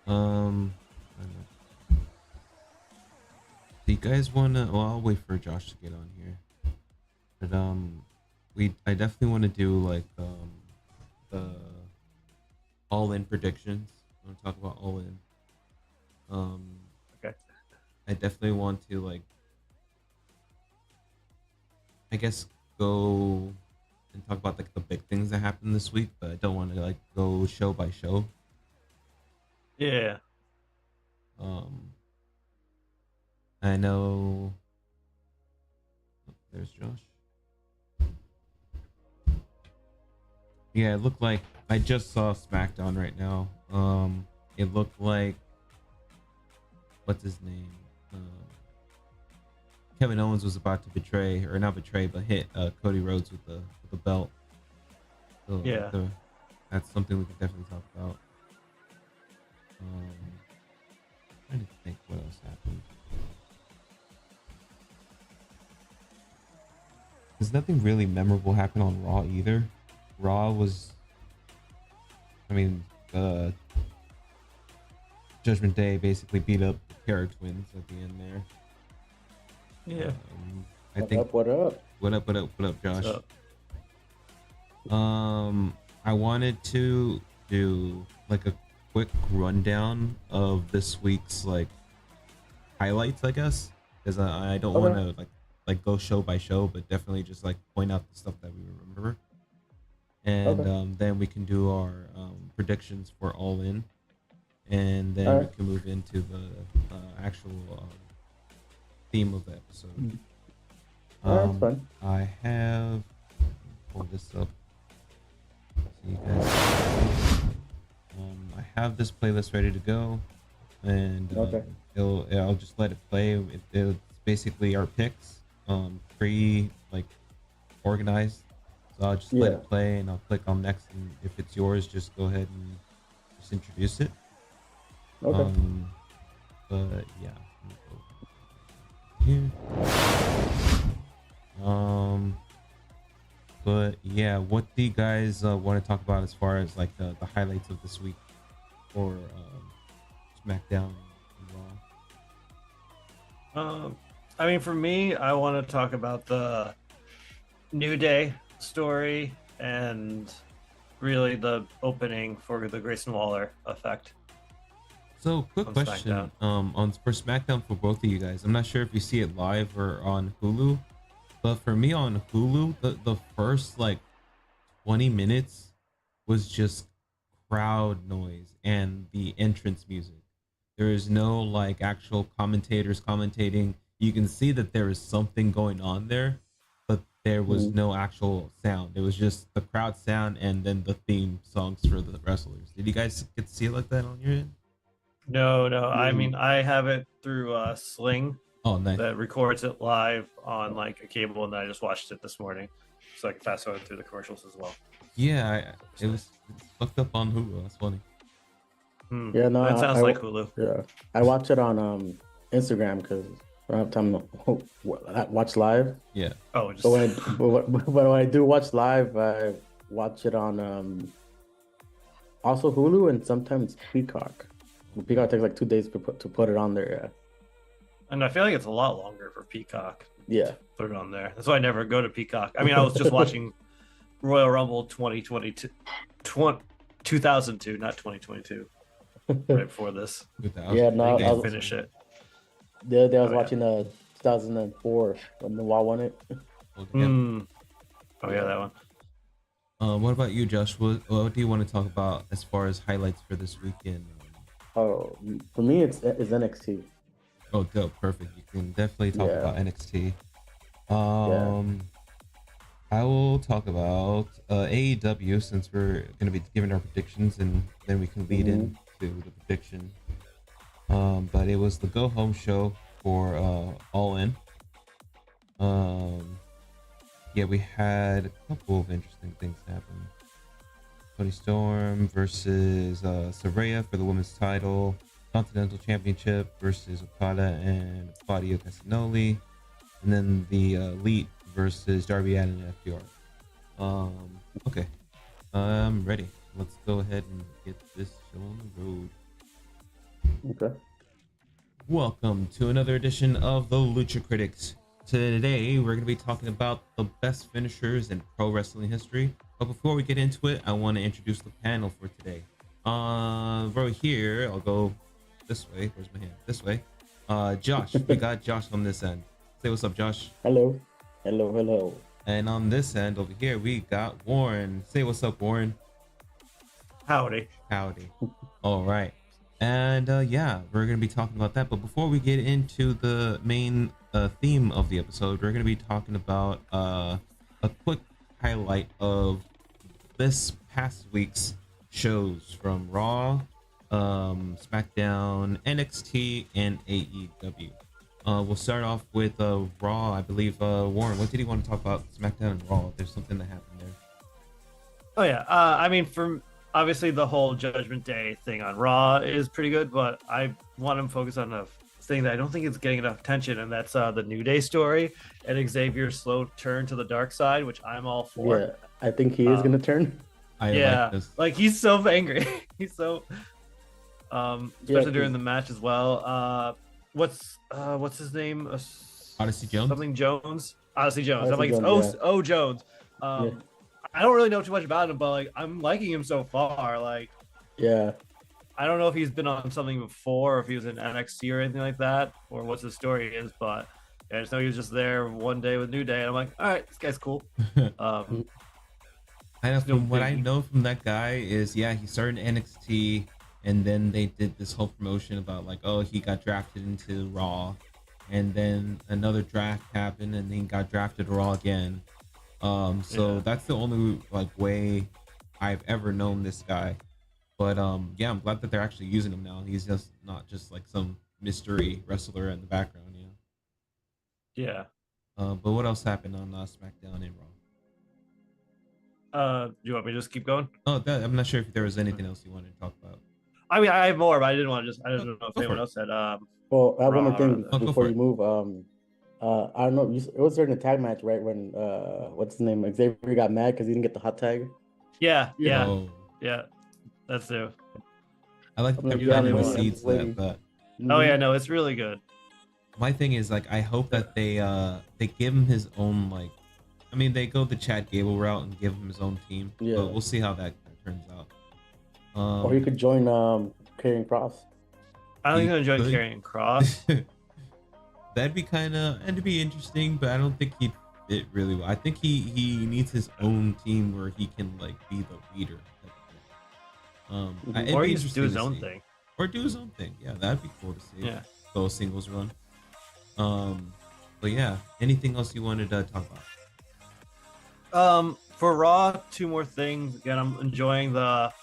I don't know. Do you guys wanna? Well, I'll wait for Josh to get on here. But I definitely want to do like the all in predictions. I want to talk about all in. Um, Okay. I definitely want to like, I guess, go and talk about like the big things that happened this week, but I don't want to like go show by show. Yeah. Um, I know there's Josh. Yeah, it looked like I just saw SmackDown right now. It looked like what's his name? Kevin Owens was about to betray, or not betray, but hit Cody Rhodes with the belt. So Yeah. that's something we could definitely talk about. Trying to think what else happened. There's nothing really memorable happened on Raw either. Raw was, I mean, Judgment Day basically beat up the Kara twins at the end there. Yeah. I What think. up? What up? What up, Josh? So I wanted to do like a quick rundown of this week's like highlights, I guess, because I don't want Okay. to like go show by show, but definitely just like point out the stuff that we remember, and Okay. then we can do our predictions for All In, and All then we right. can move into the actual theme of the episode. All right. It's fine. I have pull this up so you guys. I have this playlist ready to go, and Okay. I'll just let it play. It's basically our picks, pre like organized. So I'll just let Yeah. it play, and I'll click on next. And if it's yours, just go ahead and just introduce it. Okay. But yeah, let me go here. But yeah, what do you guys want to talk about as far as like the highlights of this week for SmackDown and Raw? I mean, for me, I want to talk about the New Day story and really the opening for the Grayson Waller effect So, quick on question, SmackDown. on for SmackDown for both of you guys. I'm not sure if you see it live or on Hulu, but for me on Hulu, the first like 20 minutes was just crowd noise and the entrance music. There is no like actual commentators commentating. You can see that there is something going on there, but there was Mhm. no actual sound. It was just the crowd sound and then the theme songs for the wrestlers. Did you guys get to see it like that on your end? No, no. I Mm. mean, I have it through Sling Oh, nice. that records it live on like a cable, and then I just watched it this morning, so I can fast forward through the commercials as well. Yeah, It's it was nice. it's fucked up on Hulu. That's funny. Yeah. No. That sounds like Hulu. Yeah. I watch it on Instagram because I don't have time to watch live. Yeah. Oh, just But but when I do watch live, I watch it on also Hulu and sometimes Peacock. Peacock takes like 2 days to put it on there. and I feel like it's a lot longer for Peacock. Yeah. Put it on there. That's why I never go to Peacock. I mean, I was just watching Royal Rumble 2022, 2002, not 2022, right before this. Yeah. I No. didn't even finish it. The other day I was Oh, yeah. watching 2004 when the Wall won it. Oh, yeah, that one. What about you, Josh? What do you want to talk about as far as highlights for this weekend? Oh, for me, it's NXT. Oh, dope, perfect. You can definitely talk Yeah. about NXT. Yeah. I will talk about AEW since we're gonna be giving our predictions, and then we can lead Mhm. into the prediction. But it was the go home show for All In. Um, yeah, we had a couple of interesting things happen. Tony Storm versus Saraya for the women's title, Continental Championship versus Okada and Claudio Castagnoli, and then the Elite versus Darby Allin and FTR. Okay, I'm ready. Let's go ahead and get this show on the road. Okay. Welcome to another edition of the Lucha Critics. Today, we're going to be talking about the best finishers in pro wrestling history. But before we get into it, I want to introduce the panel for today. Right here, I'll go this way. Where's my hand? This way. Josh. We got Josh on this end. Say what's up, Josh. Hello. Hello. Hello. And on this end over here, we got Warren. Say what's up, Warren. Howdy. Howdy. All right. And yeah, we're going to be talking about that. But before we get into the main theme of the episode, we're going to be talking about a quick highlight of this past week's shows from Raw, SmackDown, NXT, and AEW. We'll start off with Raw. I believe Warren, what did he want to talk about SmackDown and Raw? There's something that happened there. Oh yeah. I mean, obviously the whole Judgment Day thing on Raw is pretty good, but I want to focus on a thing that I don't think is getting enough attention, and that's the New Day story and Xavier's slow turn to the dark side, which I'm all for. Yeah, I think he is gonna turn. I yeah, like this. like he's so angry. He's so especially Yeah, during the match as well. What's his name? Odyssey Jones? Something Jones. Odyssey Jones. I'm Odyssey like, Jones, oh Jones. Yeah. I don't really know too much about him, but like I'm liking him so far. Like Yeah. I don't know if he's been on something before, or if he was in NXT or anything like that, or what the story is, but yeah, I just know he was just there one day with New Day, and I'm like, all right, this guy's cool. I know from what I know from that guy is, yeah, he started in NXT, and then they did this whole promotion about like, oh, he got drafted into Raw, and then another draft happened, and then he got drafted to Raw again. So that's the only like way I've ever known this guy. But yeah, I'm glad that they're actually using him now. He's just not just like some mystery wrestler in the background, you know. Yeah. But what else happened on SmackDown and Raw? Do you want me to just keep going? Oh, I'm not sure if there was anything else you wanted to talk about. I mean, I have more, but I didn't want to I don't know if Go anyone for it. else had. Well, I have one more Raw, thing go before for you it. move. I don't know. It was during the tag match, right? When what's his name? Xavier got mad because he didn't get the hot tag. Yeah, Oh, that's new. I like that they're Yeah, planting the I'm seeds waiting. that. Oh yeah, no, it's really good. My thing is like I hope that they give him his own like, I mean they go the Chad Gable route and give him his own team. Yeah. But we'll see how that turns out. Or he could join Karrion Kross. I don't even enjoy Good. carrying Cross. That'd be it'd be interesting, but I don't think he'd fit really well. I think he needs his own team where he can like be the leader. It'd Or be he just do interesting his to own see. thing. Or do his own thing. Yeah, that'd be cool to see. Yeah. Go a singles run. But yeah, anything else you wanted to talk about? For Raw, two more things. Again, I'm enjoying the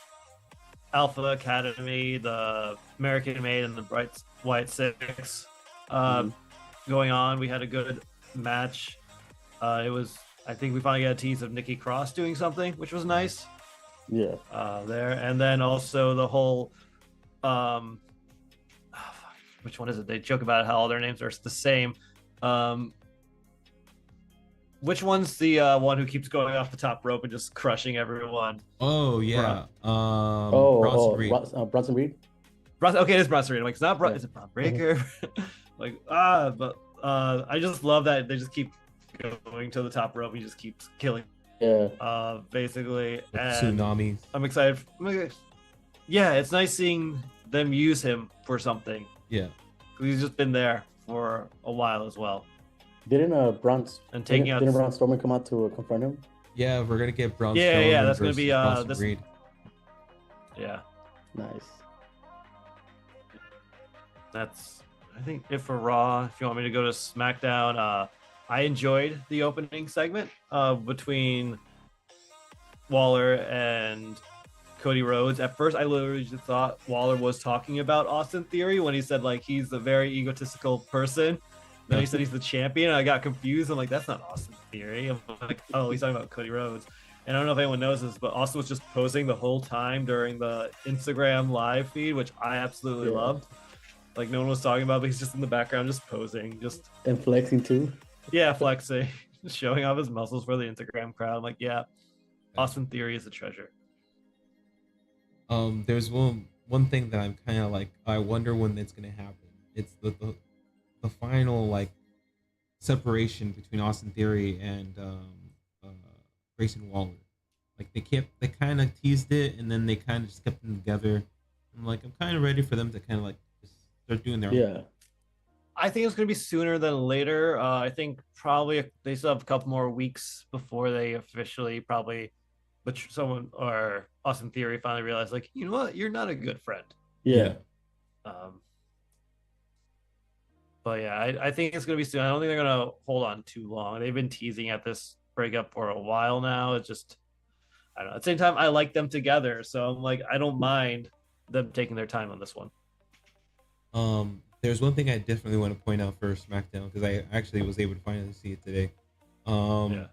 Alpha Academy, the American Made, and the White Six going on. We had a good match. I think we finally got a tease of Nikki Cross doing something, which was nice. Yeah. There, and then also the whole which one is it? They joke about how all their names are the same. Which one's the one who keeps going off the top rope and just crushing everyone? Oh yeah. Bronson Reed. Bronson Reed. Okay, it is Bronson Reed. I'm like, it's not Is it Bron Breakker? Like, but I just love that they just keep going to the top rope. He just keeps killing. Yeah. Basically, and Tsunamis. I'm excited. Yeah, it's nice seeing them use him for something. Yeah. He's just been there for a while as well. Didn't Braun Strowman come out to confront him? Yeah, we're gonna get Braun Yeah, Strowman that's gonna be versus this. Reed. Yeah, Nice. that's I think it for Raw. If you want me to go to SmackDown, I enjoyed the opening segment between Waller and Cody Rhodes. At first, I literally just thought Waller was talking about Austin Theory when he said like he's a very egotistical person. Then he said he's the champion, and I got confused. I'm like, that's not Austin Theory. I'm like, oh, he's talking about Cody Rhodes. And I don't know if anyone knows this, but Austin was just posing the whole time during the Instagram live feed, which I absolutely loved. Like no one was talking about, but he's just in the background, just posing, just and flexing too. Yeah, flexing, showing off his muscles for the Instagram crowd. I'm like, yeah, Austin Theory is a treasure. There's one one thing that I'm kind of like, I wonder when it's gonna happen. It's the final like separation between Austin Theory and uh, Grayson Waller. Like they kind of teased it, and then they kind of just kept them together. I'm kind of ready for them to kind of like just start doing their own Yeah. thing. I think it's going to be sooner than later. I think probably they still have a couple more weeks before they officially probably, but someone or Austin Theory finally realized, like, you know what, you're not a good friend. Yeah. Um, but yeah, I think it's going to be soon. I don't think they're going to hold on too long. They've been teasing at this breakup for a while now. It's just, I don't know. At the same time, I like them together, so I'm like, I don't mind them taking their time on this one. There's one thing I definitely want to point out for SmackDown because I actually was able to finally see it today. Yeah.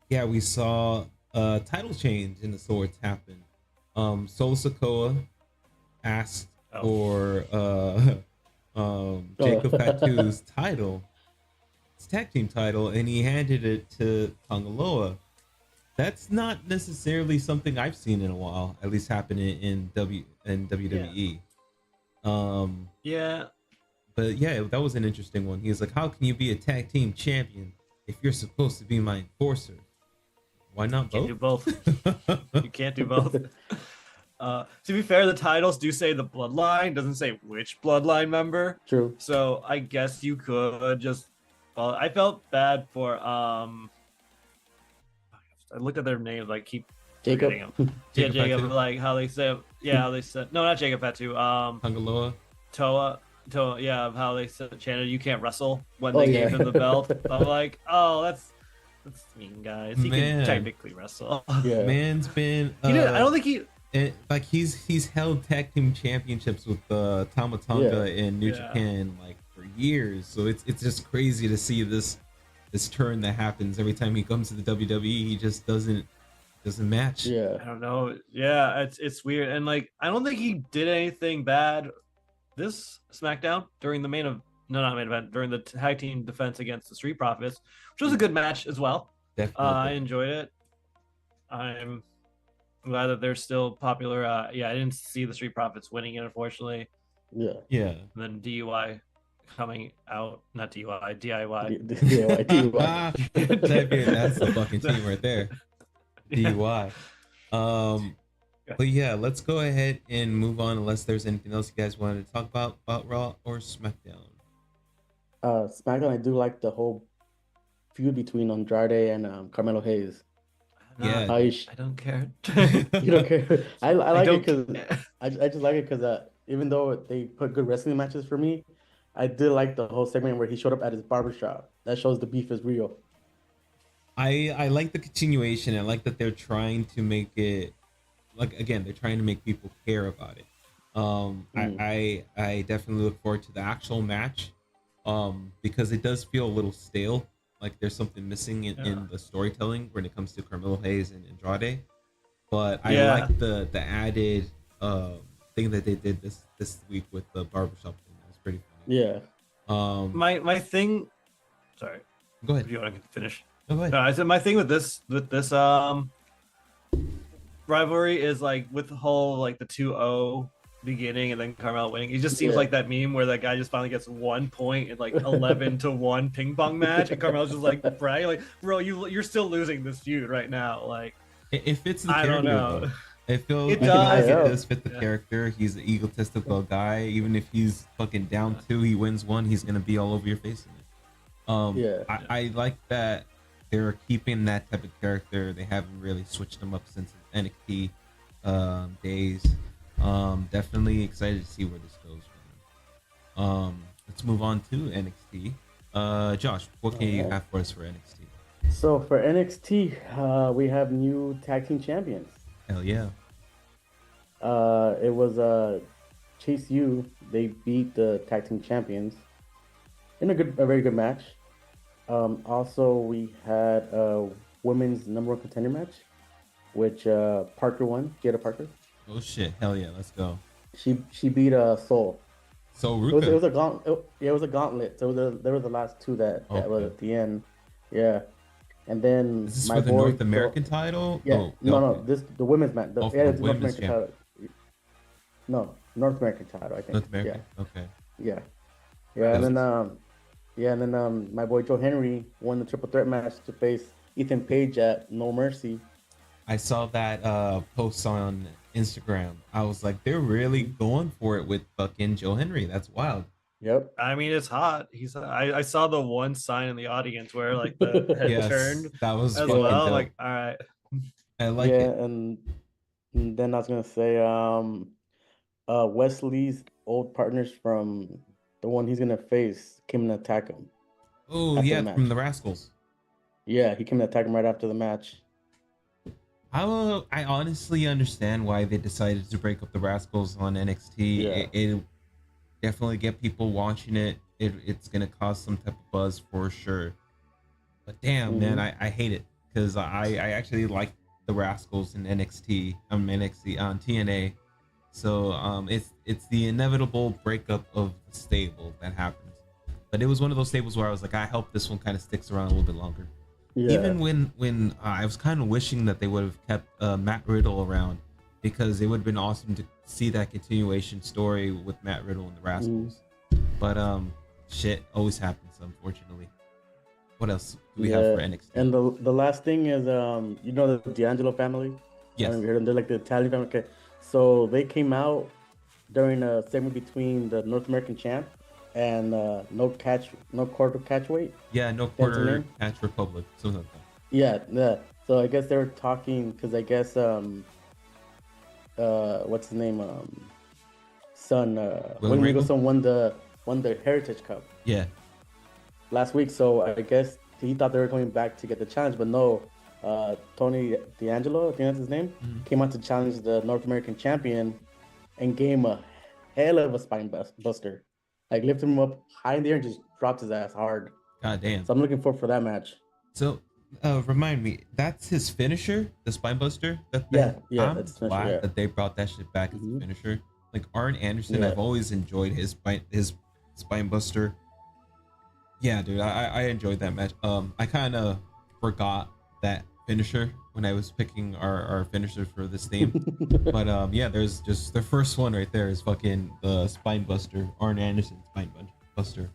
Yeah, we saw a title change in the swords happen. Solo Sikoa asked for Jacob Fatu's title, his tag team title, and he handed it to Tongaloa. That's not necessarily something I've seen in a while, at least happening in WWE. Yeah. But yeah, that was an interesting one. He was like, "How can you be a tag team champion if you're supposed to be my enforcer? Why not Can't both?" do both. You can't do both. To be fair, the titles do say the bloodline, doesn't say which bloodline member. True. So I guess you could just. Well, I felt bad for I looked at their names, like keep Jacob. forgetting them. Yeah, Jacob. Fatu? Like how they say. Yeah, how they said. No, not Jacob Fatu. Tongaloa. Toa. Yeah, how they said chanted, "You can't wrestle" when Oh, they yeah. gave him the belt. I'm like, oh, that's mean, guys. He Man. can technically wrestle. Yeah. Man's been He did. I don't think he. like he's held tag team championships with Tama Tonga in New Yeah. Japan like for years. So it's just crazy to see this turn that happens every time he comes to the WWE. He just doesn't match. Yeah. I don't know. Yeah, it's weird, and like I don't think he did anything bad this SmackDown during the not main event, during the tag team defense against the Street Profits, which was a good match as well. Definitely. I enjoyed it. I'm glad that they're still popular. Yeah, I didn't see the Street Profits winning it, unfortunately. Yeah. Yeah. And then DUI coming out, not DUI, DIY. That's the fucking team right there. DUI. But yeah, let's go ahead and move on unless there's anything else you guys wanted to talk about Raw or SmackDown. SmackDown, I do like the whole feud between Andrade and Carmelo Hayes. Yeah. I don't care. You don't care. I like it don't because I just like it because even though they put good wrestling matches for me, I did like the whole segment where he showed up at his barbershop. That shows the beef is real. I like the continuation. I like that they're trying to make it they're trying to make people care about it. I definitely look forward to the actual match because it does feel a little stale. Like there's something missing in the storytelling when it comes to Carmelo Hayes and Andrade. But I like the added thing that they did this week with the barbershop thing. That was pretty funny. Yeah. My thing. Sorry. Go ahead. If you want to finish. Go ahead. No, I said my thing with this rivalry is like with the whole like the 2-0 beginning and then Carmelo winning. It just seems like that meme where that guy just finally gets 1 point in like 11-1 ping pong match, and Carmelo's just like bragging, like, bro, you're still losing this feud right now. Like, it fits the I character. don't know. Though. It feels It does. it does fit the character. He's an egotistical guy. Even if he's fucking down 2, he wins 1, he's gonna be all over your face in it. I like that they're keeping that type of character. They haven't really switched them up since NXT days. Definitely excited to see where this goes. Let's move on to NXT. Josh, what can you have for us for NXT? So for NXT, we have new tag team champions. Hell yeah. It was Chase U. They beat the tag team champions in a very good match. Also, we had a women's #1 contender match, which Parker won. Jada Parker. Oh shit! Hell yeah! Let's go. She beat Soul. So Ruka. It was a gauntlet. It was a gauntlet. So there were the last 2 that was at the end. Yeah, and then is this for the North American title? Yeah, no, this the women's match. The women's title. No, North American title, I think. North American. Okay. Yeah, yeah, That and then was- my boy Joe Henry won the triple threat match to face Ethan Page at No Mercy. I saw that post on Instagram. I was like, they're really Mhm. going for it with fucking Joe Henry. That's wild. Yep. I mean, it's hot. I saw the one sign in the audience where like the head Yes, turned that was as fucking well. dope. Like, all right. I like Yeah, it. and then I was gonna say, Wesley's old partners from the one he's gonna face came and attack him Oh after yeah, the match. from the Rascals. Yeah, he came and attack him right after the match. I honestly understand why they decided to break up the Rascals on NXT. Yeah. It definitely get people watching it. It's gonna cause some type of buzz for sure. But damn, man, Mhm. I hate it because I actually like the Rascals in NXT. NXT on TNA. So it's the inevitable breakup of the stable that happens. But it was one of those stables where I was like, I hope this one kind of sticks around a little bit longer. Yeah. Even when I was kind of wishing that they would have kept Matt Riddle around, because it would have been awesome to see that continuation story with Matt Riddle and the Rascals. But shit always happens, unfortunately. What else do we have for NXT? And the last thing is you know the D'Angelo family? Yes. I mean, we heard them, they're like the Italian family. Okay. So they came out during a segment between the North American champ and no quarter catch weight. Yeah, no That's her quarter name? catch Republic. Something like that. Yeah, yeah. So I guess they were talking because I guess what's his name, son, William William Regal's Regal? son won the Heritage Cup Yeah. last week. So I guess he thought they were coming back to get the challenge, but no. Tony D'Angelo, I think that's his name, came out to challenge the North American champion and gave him a hell of a spine buster. Like lifted him up high in the air and just dropped his ass hard. God damn. So I'm looking forward for that match. So, remind me, that's his finisher, the Spinebuster. Yeah, I'm that's his finisher, glad yeah. that they brought that shit back as a Mhm. finisher. Like Arn Anderson, Yeah. I've always enjoyed his Spinebuster. Yeah, dude, I enjoyed that match. I kind of forgot that finisher when I was picking our finishers for this theme. But yeah, there's just the first one right there is fucking the Spinebuster, Arn Anderson Spinebuster.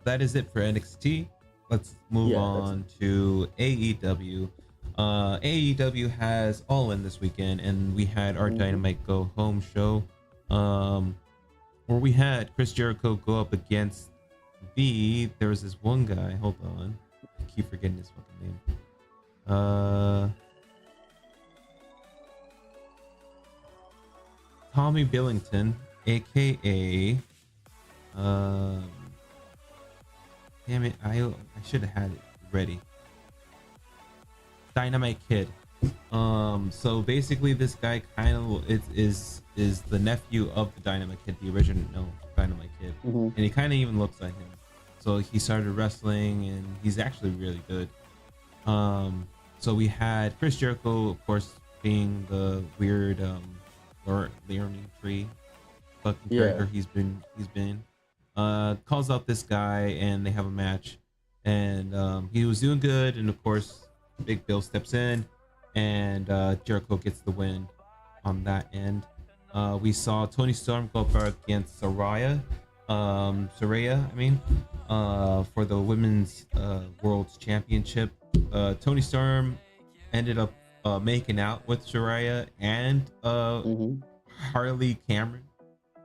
That is it for NXT. Let's move Yeah, on to AEW. AEW has All In this weekend, and we had our Mhm. Dynamite Go Home show, where we had Chris Jericho go up against there was this one guy. Hold on, I keep forgetting his fucking name. Tommy Billington, aka damn it, I should have had it ready. Dynamite Kid. So basically this guy kind of is the nephew of the Dynamite Kid, the original Dynamite Kid. Mhm. And he kind of even looks like him. So he started wrestling and he's actually really good. So we had Chris Jericho, of course, being the weird learning tree fucking character he's been calls out this guy and they have a match, and he was doing good, and of course Big Bill steps in and Jericho gets the win on that end. We saw Tony Storm go up against Saraya, for the women's world's championship. Tony Storm ended up making out with Saraya and Mhm. Harley Cameron.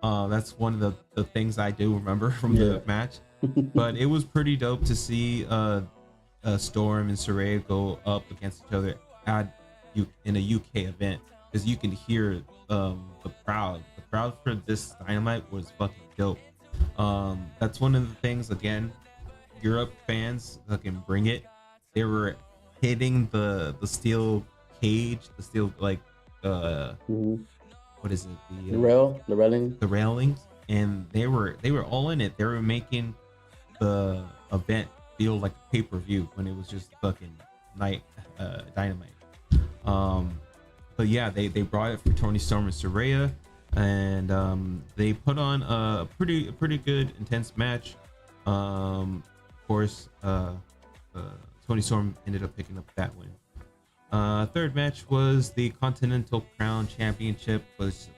That's one of the things I do remember from the match. But it was pretty dope to see Storm and Saraya go up against each other in a UK event, because you can hear the crowd. The crowd for this Dynamite was fucking dope. That's one of the things, again, Europe fans fucking bring it. They were hitting the steel cage, the steel Mhm. what is it? The railing. The railings, and they were all in it. They were making the event feel like a pay-per-view when it was just fucking night Dynamite. But yeah, they brought it for Tony Storm and Saraya, and they put on a pretty good intense match. Of course, Tony Storm ended up picking up that win. Third match was the Continental Crown Championship, was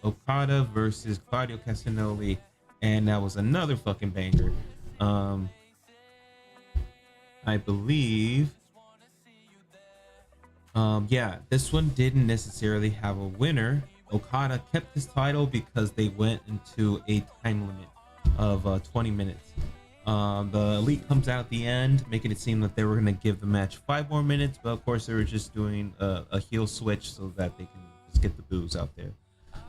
Okada versus Claudio Castagnoli, and that was another fucking banger. I believe, yeah, this one didn't necessarily have a winner. Okada kept his title because they went into a time limit of 20 minutes. The Elite comes out at the end, making it seem that they were going to give the match 5 more minutes, but of course they were just doing a heel switch so that they can just get the boos out there.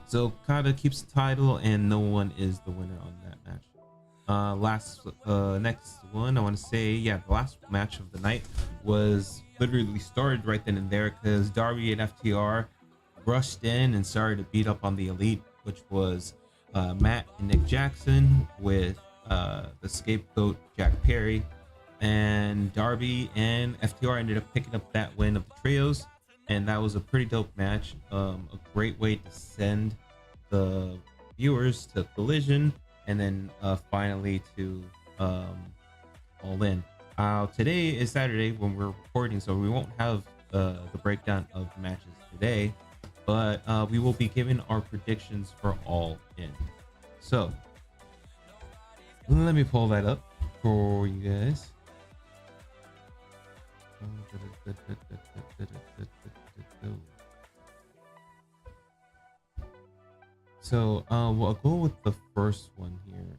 So Okada keeps the title, and no one is the winner on that match. Next one, I want to say, yeah, the last match of the night was literally started right then and there because Darby and FTR rushed in and started to beat up on the Elite, which was Matt and Nick Jackson with the scapegoat Jack Perry, and Darby and FTR ended up picking up that win of the trios, and that was a pretty dope match. A great way to send the viewers to Collision, and then finally to All In. Today is Saturday when we're recording, so we won't have the breakdown of the matches today, but we will be giving our predictions for All In. So let me pull that up for you guys. So well, I'll go with the first one here.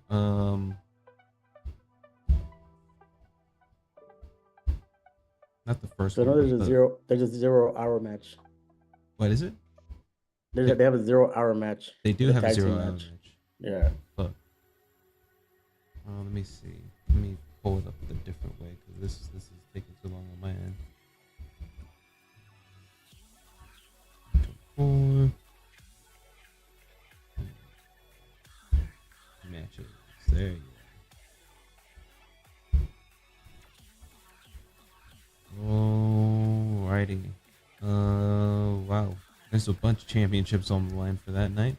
Not the first So one. no, there's a 0-hour match. What is it? They have a 0-hour match. They do have a 0-hour match. Yeah. But let me see. Let me pull it up a different way because this is taking too long on my end. 4 matches. There you go. Alrighty. Wow. There's a bunch of championships on the line for that night.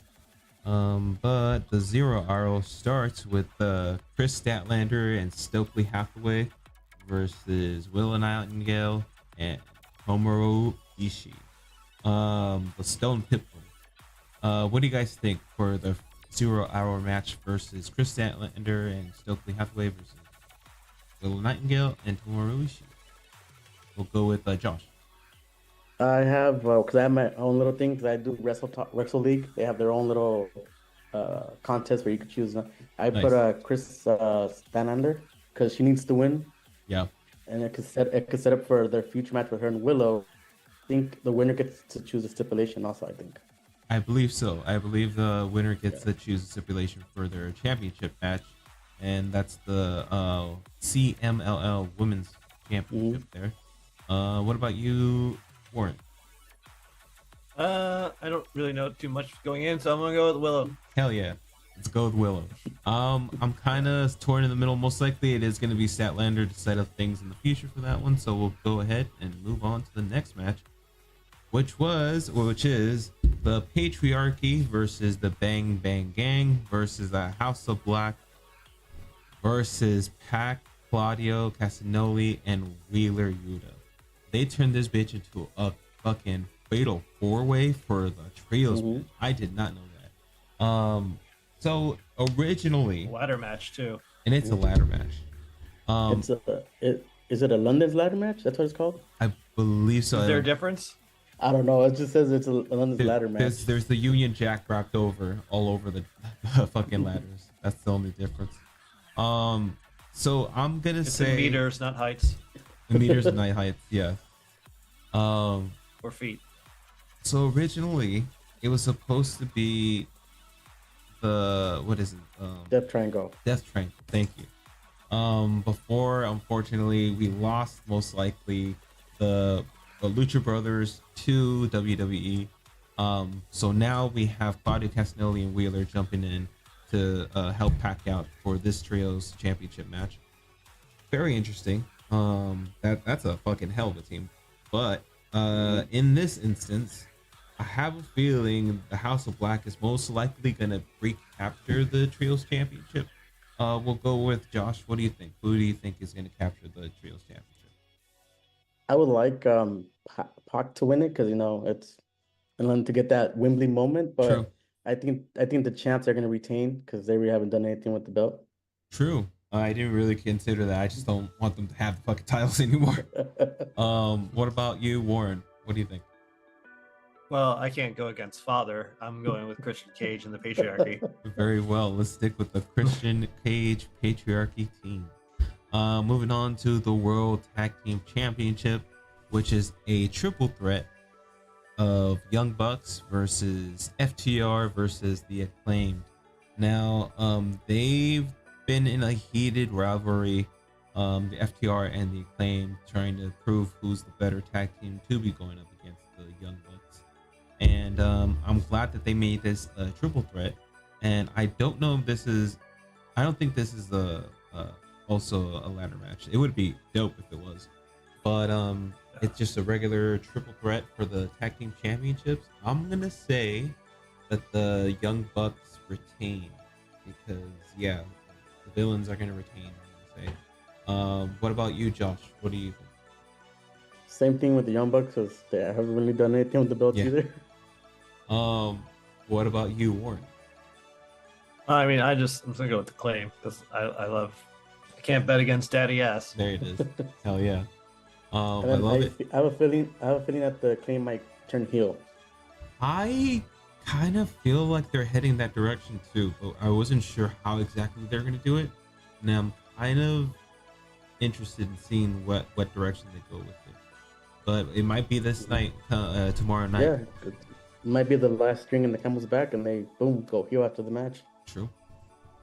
But the 0-hour starts with Chris Statlander and Stokely Hathaway versus Willow Nightingale and Tomohiro Ishii. The Stone Pitbull. What do you guys think for the 0-hour match versus Chris Statlander and Stokely Hathaway versus Willow Nightingale and Tomohiro Ishii? We'll go with Josh. I have, because I have my own little thing, because I do Wrestle League. They have their own little contest where you could choose. I Nice. put Chris Statlander because she needs to win, Yeah. and it could set up for their future match with her and Willow. I think the winner gets to choose a stipulation also, I think. I believe so. I believe the winner gets to choose a stipulation for their championship match, and that's the CMLL Women's Championship there. What about you, Warren? I don't really know too much going in, so I'm gonna go with Willow. Hell yeah. Let's go with Willow. I'm kind of torn in the middle. Most likely it is going to be Statlander to set up things in the future for that one, so we'll go ahead and move on to the next match, which is the Patriarchy versus the Bang Bang Gang versus the House of Black versus Pac, Claudio Castagnoli, and Wheeler Yuta. They turned this bitch into a fucking fatal 4-way for the trios. I did not know that. So originally, Ladder match too. and it's a ladder match. Is it a London's ladder match? That's what it's called? I believe so. Is there a difference? I don't know. It just says it's a London's ladder match. There's the Union Jack wrapped over all over the fucking ladders. That's the only difference. So I'm gonna It's say in meters, not heights meters and night heights. Yeah. or feet. So originally it was supposed to be the what is it? Death Triangle. Death Triangle. Thank you. Before, unfortunately, we lost most likely the Lucha Brothers to WWE. So now we have Claudio Castagnoli and Wheeler jumping in to help Pac out for this trios championship match. Very interesting. That's a fucking hell of a team. But in this instance, I have a feeling the House of Black is most likely gonna recapture the trios championship. We'll go with Josh. What do you think? Who do you think is gonna capture the trios championship? I would like Pac to win it because it's and then to get that Wembley moment. True. But I think the champs are gonna retain because they really haven't done anything with the belt. True. I didn't really consider that. I just don't want them to have the fucking titles anymore. What about you, Warren? What do you think? Well, I can't go against Father. I'm going with Christian Cage and the Patriarchy. Very well. Let's stick with the Christian Cage Patriarchy team. Moving on to the World Tag Team Championship, which is a triple threat of Young Bucks versus FTR versus the Acclaimed. Now, they've been in a heated rivalry. The FTR and the Acclaimed trying to prove who's the better tag team to be going up against the Young Bucks. And I'm glad that they made this a triple threat. And I don't know if this is. I don't think this is also a ladder match. It would be dope if it was, but it's just a regular triple threat for the tag team championships. I'm gonna say that the Young Bucks retain because the villains are gonna retain. I'm gonna say. What about you, Josh? What do you think? Same thing with the Young Bucks because they haven't really done anything with the belts either. What about you, Warren? I mean, I'm gonna go with the Claim because I can't bet against Daddy Ass. There it is. Hell yeah. I And love it. I have a feeling that the Claim might turn heel. I kind of feel like they're heading that direction too, but I wasn't sure how exactly they're going to do it. And I'm kind of interested in seeing what direction they go with it. But it might be this night, tomorrow night. Yeah, it might be the last string in the camel's back, and they boom go heel after the match. True.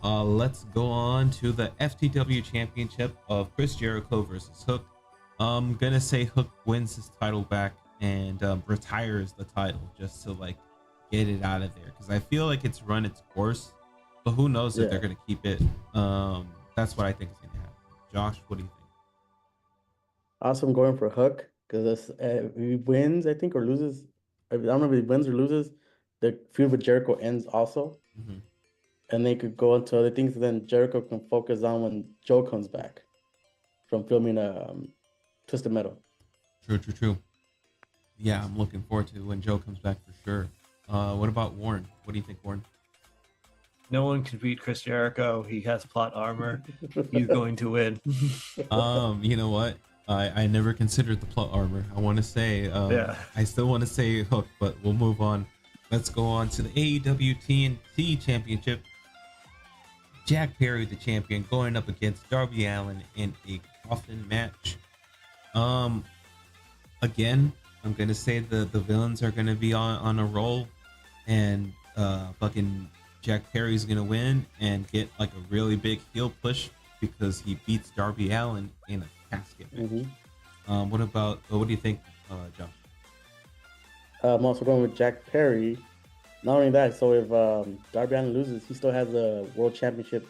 Let's go on to the FTW Championship of Chris Jericho versus Hook. I'm gonna say Hook wins his title back and retires the title just to like get it out of there because I feel like it's run its course, but who knows if they're gonna keep it. That's what I think is gonna happen. Josh, what do you think? Also, I'm going for Hook because if he wins, I think, or loses. I don't know if he wins or loses. The feud with Jericho ends also, and they could go into other things. And then Jericho can focus on when Joe comes back from filming Twisted Metal. True. Yeah, I'm looking forward to when Joe comes back for sure. What about Warren? What do you think, Warren? No one can beat Chris Jericho. He has plot armor. He's going to win. You know what? I never considered the plot armor. I want to say, I still want to say Hook, but we'll move on. Let's go on to the AEW TNT Championship. Jack Perry, the champion, going up against Darby Allin in a coffin match. Again, I'm gonna say the villains are gonna be on a roll, and fucking Jack Perry's gonna win and get like a really big heel push because he beats Darby Allin in a casket match. What do you think, Josh? I'm also going with Jack Perry. Not only that, so if Darby Allin loses, he still has a world championship.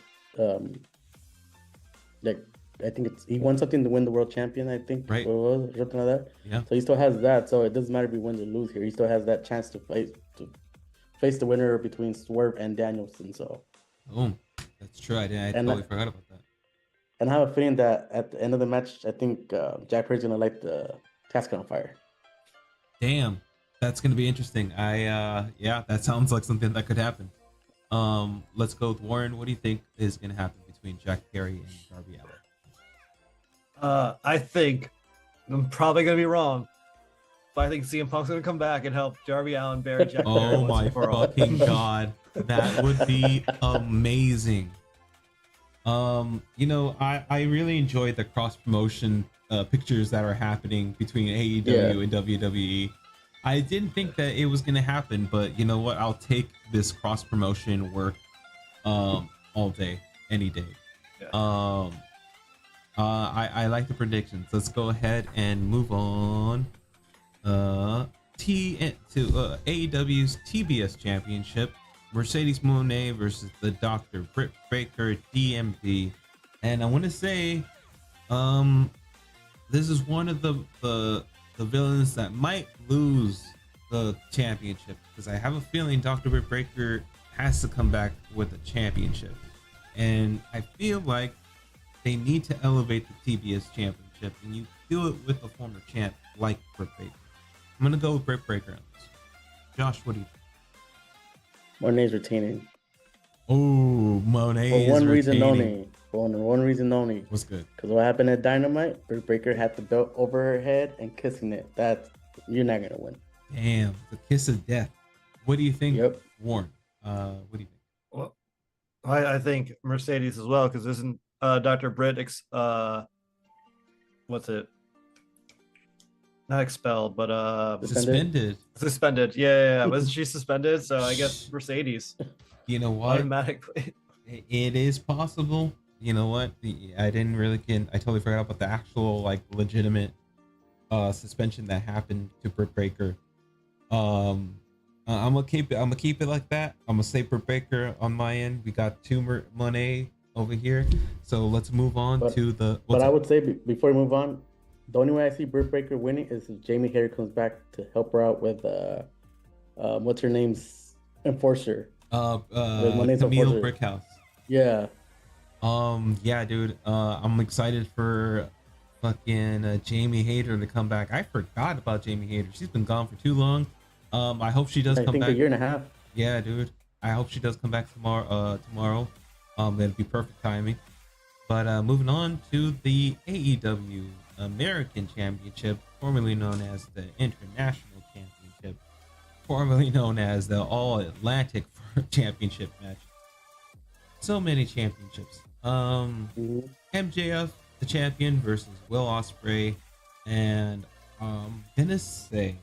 Like I think he won something to win the world champion. I think right, or something like that. Yeah. So he still has that. So it doesn't matter if he wins or loses here. He still has that chance to face the winner between Swerve and Danielson. So. Oh, that's true. I totally forgot about that. And I have a feeling that at the end of the match, I think Jack Perry's gonna light the casket on fire. Damn, that's gonna be interesting. That sounds like something that could happen. Let's go with Warren. What do you think is gonna happen between Jack Perry and Darby Allin? I think I'm probably gonna be wrong, but I think CM Punk's gonna come back and help Darby Allin bury Jack Perry. Oh my fucking god, that would be amazing. I really enjoyed the cross promotion pictures that are happening between AEW and WWE. I didn't think that it was gonna happen, but you know what? I'll take this cross promotion work all day, any day. Yeah. I like the predictions. Let's go ahead and move on. To AEW's TBS Championship. Mercedes Moné versus the Dr. Britt Baker, DMD. And I want to say, this is one of the villains that might lose the championship because I have a feeling Dr. Britt Baker has to come back with a championship. And I feel like they need to elevate the TBS championship, and you do it with a former champ like Britt Baker. I'm gonna go with Britt Baker on this. Josh, what do you think? Monet's retaining. Oh, Monet For is one reason retaining. only. For one reason only. What's good? Because what happened at Dynamite, Britt Baker had the belt over her head and kissing it. You're not gonna win. Damn, the kiss of death. What do you think, Yep. Warren? What do you think? Well, I think Mercedes as well, because isn't Dr. Britt what's it? Not expelled, but suspended. Yeah. Wasn't she suspended? So I guess Mercedes You know what? automatically. It is possible. You know what? I totally forgot about the actual like legitimate suspension that happened to Britt Baker. I'm gonna keep it like that. I'm gonna say Britt Baker on my end. We got two Monet over here, so let's move on to the. But I would say before we move on, the only way I see Britt Baker winning is if Jamie Hayter comes back to help her out with what's her name's enforcer. Camille Brickhouse. Yeah. Yeah, dude. I'm excited for fucking Jamie Hayter to come back. I forgot about Jamie Hayter. She's been gone for too long. I hope she does come back. I think a year and a half. Yeah, dude. I hope she does come back tomorrow. That'd be perfect timing. But moving on to the AEW American Championship, formerly known as the International Championship, formerly known as the All Atlantic Championship match. So many championships. MJF, the champion, versus Will Ospreay, and I'm gonna say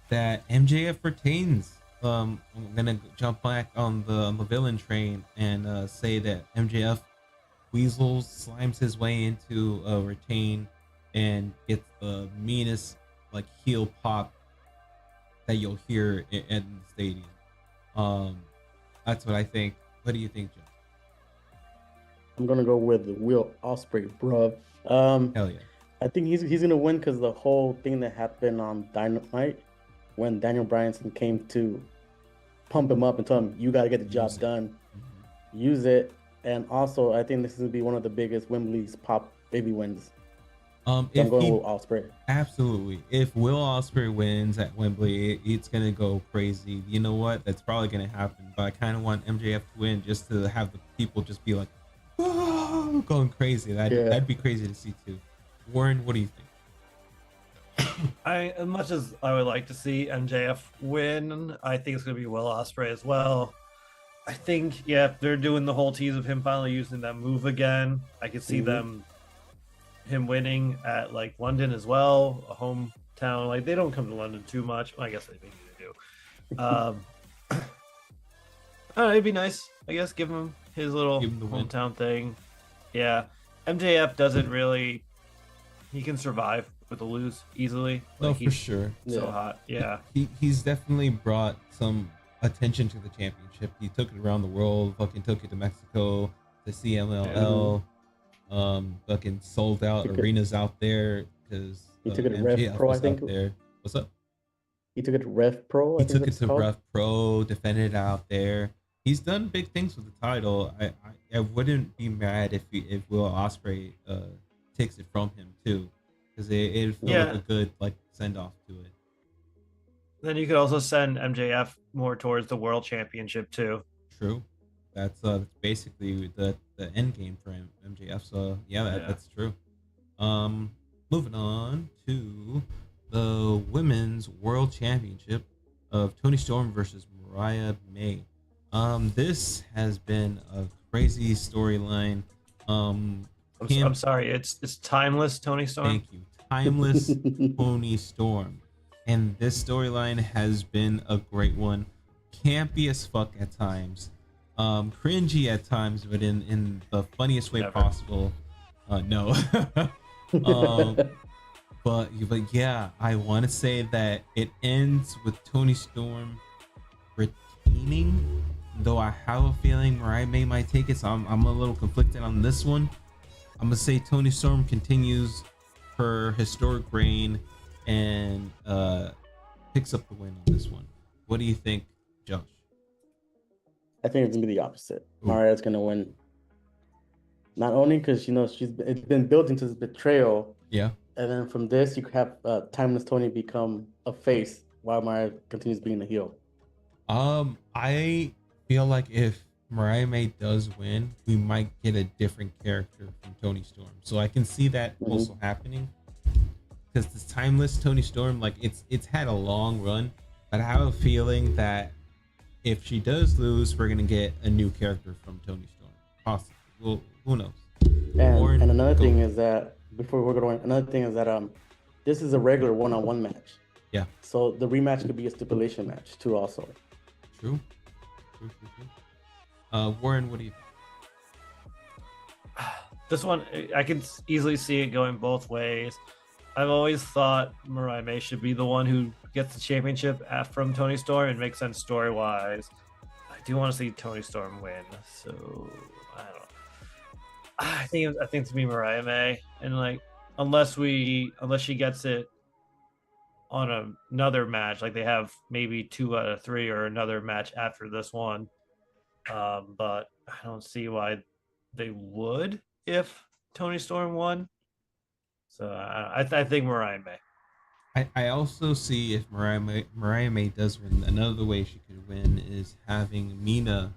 that MJF retains. I'm gonna jump back on the villain train and say that MJF weasels, slimes his way into a retain and gets the meanest like heel pop that you'll hear in the stadium. That's what I think. What do you think, Joe? I'm gonna go with Will Ospreay, bruv. Hell yeah. I think he's gonna win because the whole thing that happened on Dynamite when Daniel Bryanson came to pump him up and tell him you gotta get the job done. Use it. And also I think this is gonna be one of the biggest Wembley's pop baby wins. I'm going with Ospreay. Absolutely. If Will Ospreay wins at Wembley, it's gonna go crazy. You know what? That's probably gonna happen. But I kind of want MJF to win just to have the people just be like, oh, going crazy. That'd be crazy to see too. Warren, what do you think? As much as I would like to see MJF win, I think it's gonna be Will Ospreay as well. I think they're doing the whole tease of him finally using that move again. I could see him winning at like London as well, a hometown. Like they don't come to London too much. Well, I guess they maybe they do. It'd be nice, I guess, give him his little hometown thing. Yeah, MJF doesn't really. He can survive with a lose easily. No, for sure. So hot. Yeah. He's definitely brought some attention to the championship. He took it around the world. Fucking took it to Mexico, to CMLL. Fucking sold out arenas out there because he took it to Rev Pro. I think. There. What's up? He took it to Rev Pro. He took it to Rev Pro. Defended out there. He's done big things with the title. I wouldn't be mad if Will Ospreay takes it from him too, because it feel like a good like send off to it. Then you could also send MJF more towards the World Championship too. True. That's basically the end game for MJF. So that's true. Moving on to the Women's World Championship of Toni Storm versus Mariah May. This has been a crazy storyline. I'm sorry, it's timeless Toni Storm. Thank you, timeless Toni Storm. And this storyline has been a great one. Campy as fuck at times. Cringy at times, but in the funniest way possible. No. But yeah, I want to say that it ends with Toni Storm retaining, though I have a feeling Mariah May might take it, so I'm a little conflicted on this one. I'm gonna say Toni Storm continues her historic reign and picks up the win on this one. What do you think, Josh? I think it's gonna be the opposite. Mariah's gonna win. Not only because it's been built into this betrayal, Yeah. and then from this you could have Timeless Tony become a face while Mariah continues being a heel. I feel like if Mariah May does win, we might get a different character from Tony Storm. So I can see that also happening. Because this timeless Tony Storm, like it's had a long run, but I have a feeling that if she does lose, we're gonna get a new character from Tony Storm. Possibly. Well, who knows? And another thing is that before we're going, another thing is that this is a regular one-on-one match. Yeah. So the rematch could be a stipulation match too, also. True. Warren, what do you think? This one, I can easily see it going both ways. I've always thought Mariah May should be the one who gets the championship from Tony Storm. It makes sense story-wise. I do want to see Tony Storm win, so I don't know. I think it's to be Mariah May, and like unless she gets it on another match, like they have maybe 2 out of 3 or another match after this one. But I don't see why they would if Tony Storm won. So I think Mariah May. I also see if Mariah May does win, another way she could win is having Mina,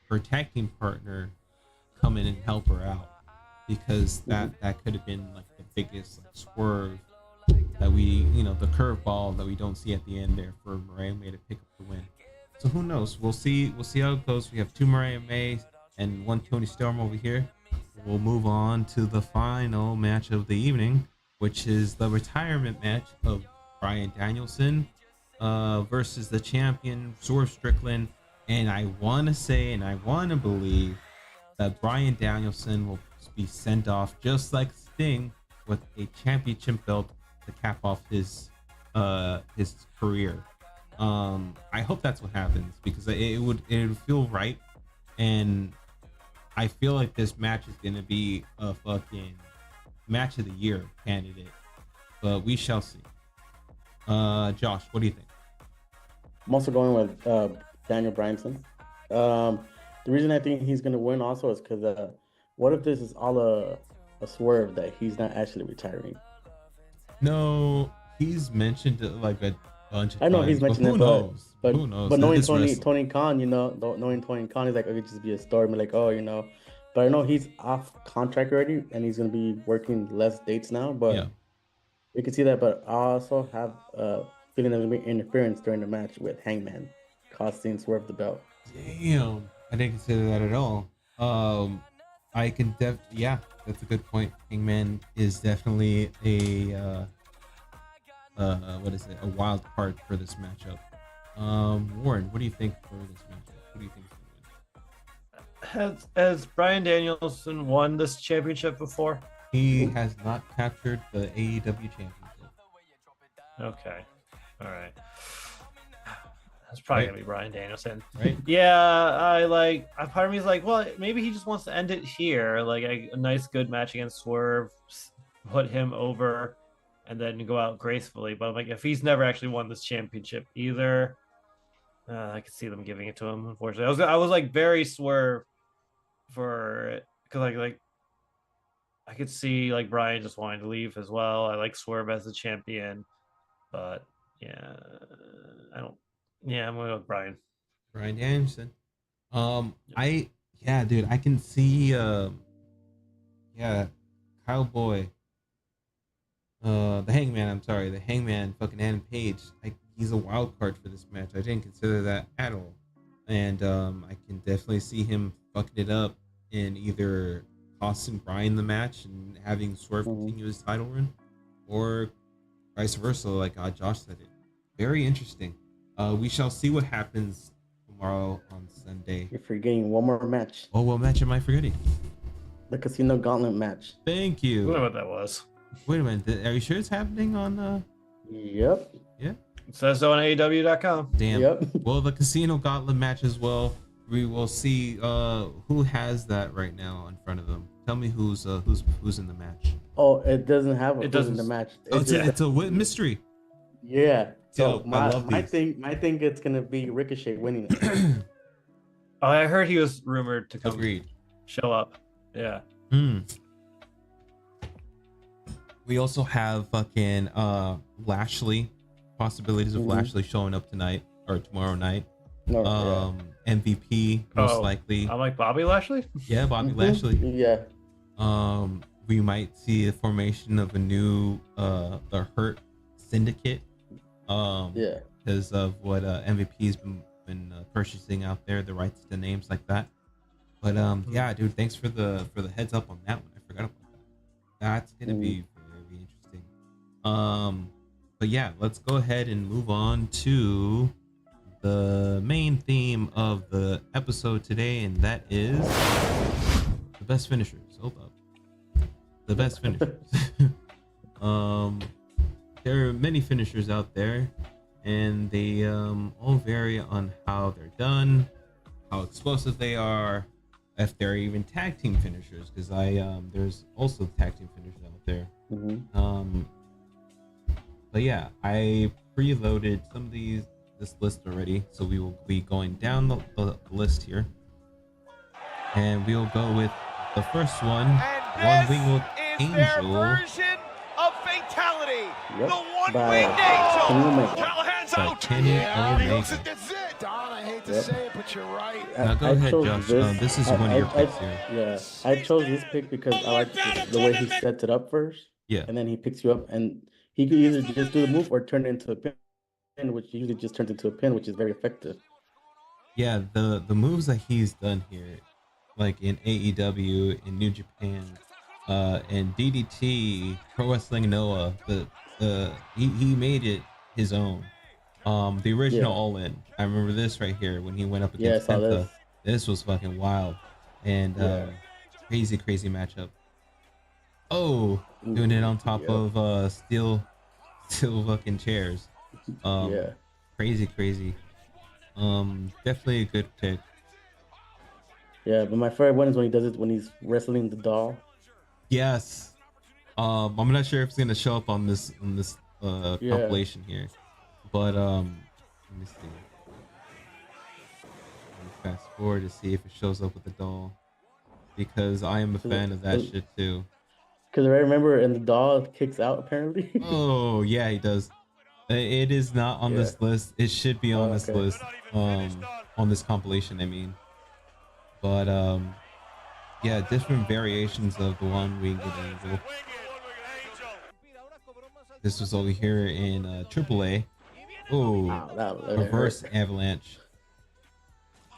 her tag team partner, come in and help her out, because that could have been like the biggest like swerve that we, the curveball that we don't see at the end there for Mariah May to pick up the win. So who knows? We'll see how it goes. We have 2 Mariah May and 1 Tony Storm over here. We'll move on to the final match of the evening, which is the retirement match of Bryan Danielson versus the champion Swerve Strickland. And I want to say and I want to believe that Bryan Danielson will be sent off just like Sting with a championship belt to cap off his career. I hope that's what happens, because it would feel right, and I feel like this match is gonna be a fucking match of the year candidate, but we shall see. Josh, what do you think? I'm also going with Daniel Bryanson. The reason I think he's gonna win also is because what if this is all a swerve that he's not actually retiring? No, he's mentioned it like a bunch of I know times, he's mentioned but it, but who knows? But knowing It's wrestling. Tony Khan, knowing Tony Khan, he's like, it could just be a story. Like, but I know he's off contract already, and he's gonna be working less dates now. But Yeah. we can see that. But I also have a feeling there's gonna be interference during the match with Hangman, costing Swerve the belt. Damn, I didn't consider that at all. I can yeah, that's a good point. Hangman is definitely a what is it? A wild card for this matchup. Warren, what do you think for this matchup? Who do you think is gonna win? Has Bryan Danielson won this championship before? He has not captured the AEW championship. Okay, all right. That's probably gonna be Bryan Danielson, right? Yeah, part of me is like, well, maybe he just wants to end it here, like a nice, good match against Swerve, put him over, and then go out gracefully. But I'm like, if he's never actually won this championship either, I could see them giving it to him. Unfortunately, I was like very Swerve for it, because like I could see like Bryan just wanting to leave as well. I like Swerve as the champion, but yeah, I don't. Yeah, I'm going with Bryan. Bryan Danielson. Dude, I can see Cowboy. The Hangman fucking Adam Page. He's a wild card for this match. I didn't consider that at all. And I can definitely see him fucking it up in either costing Bryan the match and having Swerve continue his title run, or vice versa, like Josh said it. Very interesting. We shall see what happens tomorrow on Sunday. You're forgetting one more match. Oh, what match am I forgetting? The Casino Gauntlet match. Thank you. I don't know what that was. Wait a minute. Are you sure it's happening on? Yep. Yeah. It says so on AEW.com. Damn. Yep. Well, the Casino Gauntlet match as well. We will see who has that right now in front of them. Tell me who's in the match. Oh, it doesn't have a who's in the match. It's a mystery. Yeah. So I love my thing it's gonna be Ricochet winning it. Oh, I heard he was rumored to come Agreed. show up. Yeah. Hmm. We also have fucking Lashley, possibilities of Lashley showing up tonight or tomorrow night. No, MVP most likely. I'm like Bobby Lashley. Yeah, Bobby Lashley. Yeah. We might see a formation of a new the Hurt Syndicate. Yeah. Because of what MVP's been purchasing out there, the rights to names like that. But yeah, dude, thanks for the heads up on that one. I forgot about that. That's gonna be very interesting. But yeah, let's go ahead and move on to the main theme of the episode today, and that is the best finishers. Hold up. The best finishers. There are many finishers out there, and they all vary on how they're done, how explosive they are, if they're even tag team finishers, because there's also tag team finishers out there. But yeah, I preloaded some of this list already, so we will be going down the list here, and we will go with the first one, One Winged Angel. Version of fatality. Yep. The By one-winged angel. Kenny Omega. Tell hands By out. Kenny Omega. That's it. Don, I hate to Yep. say it, but you're right. Now go ahead, Josh. This is one of your picks here. Yeah, I chose this pick because I like the way he sets it up first. Yeah. And then he picks you up, and he could either just do the move or turn it into a pin, which usually just turns into a pin, which is very effective. Yeah, the moves that he's done here, like in AEW, in New Japan, in DDT, Pro Wrestling Noah, he made it his own. The original All In. I remember this right here when he went up against Penta. This was fucking wild, and crazy matchup. Oh, doing it on top of steel fucking chairs. Crazy. Definitely a good pick. Yeah, but my favorite one is when he does it when he's wrestling the doll. Yes. I'm not sure if it's gonna show up on this compilation here, but let me see. Let me fast forward to see if it shows up with the doll, because I am a fan of that shit too. Because I remember, and the doll kicks out apparently. Oh yeah, he does. It is not on this list. It should be on this list. On this compilation, I mean. But yeah, different variations of the One Winged Angel. This was over here in AAA. Oh, wow, reverse avalanche.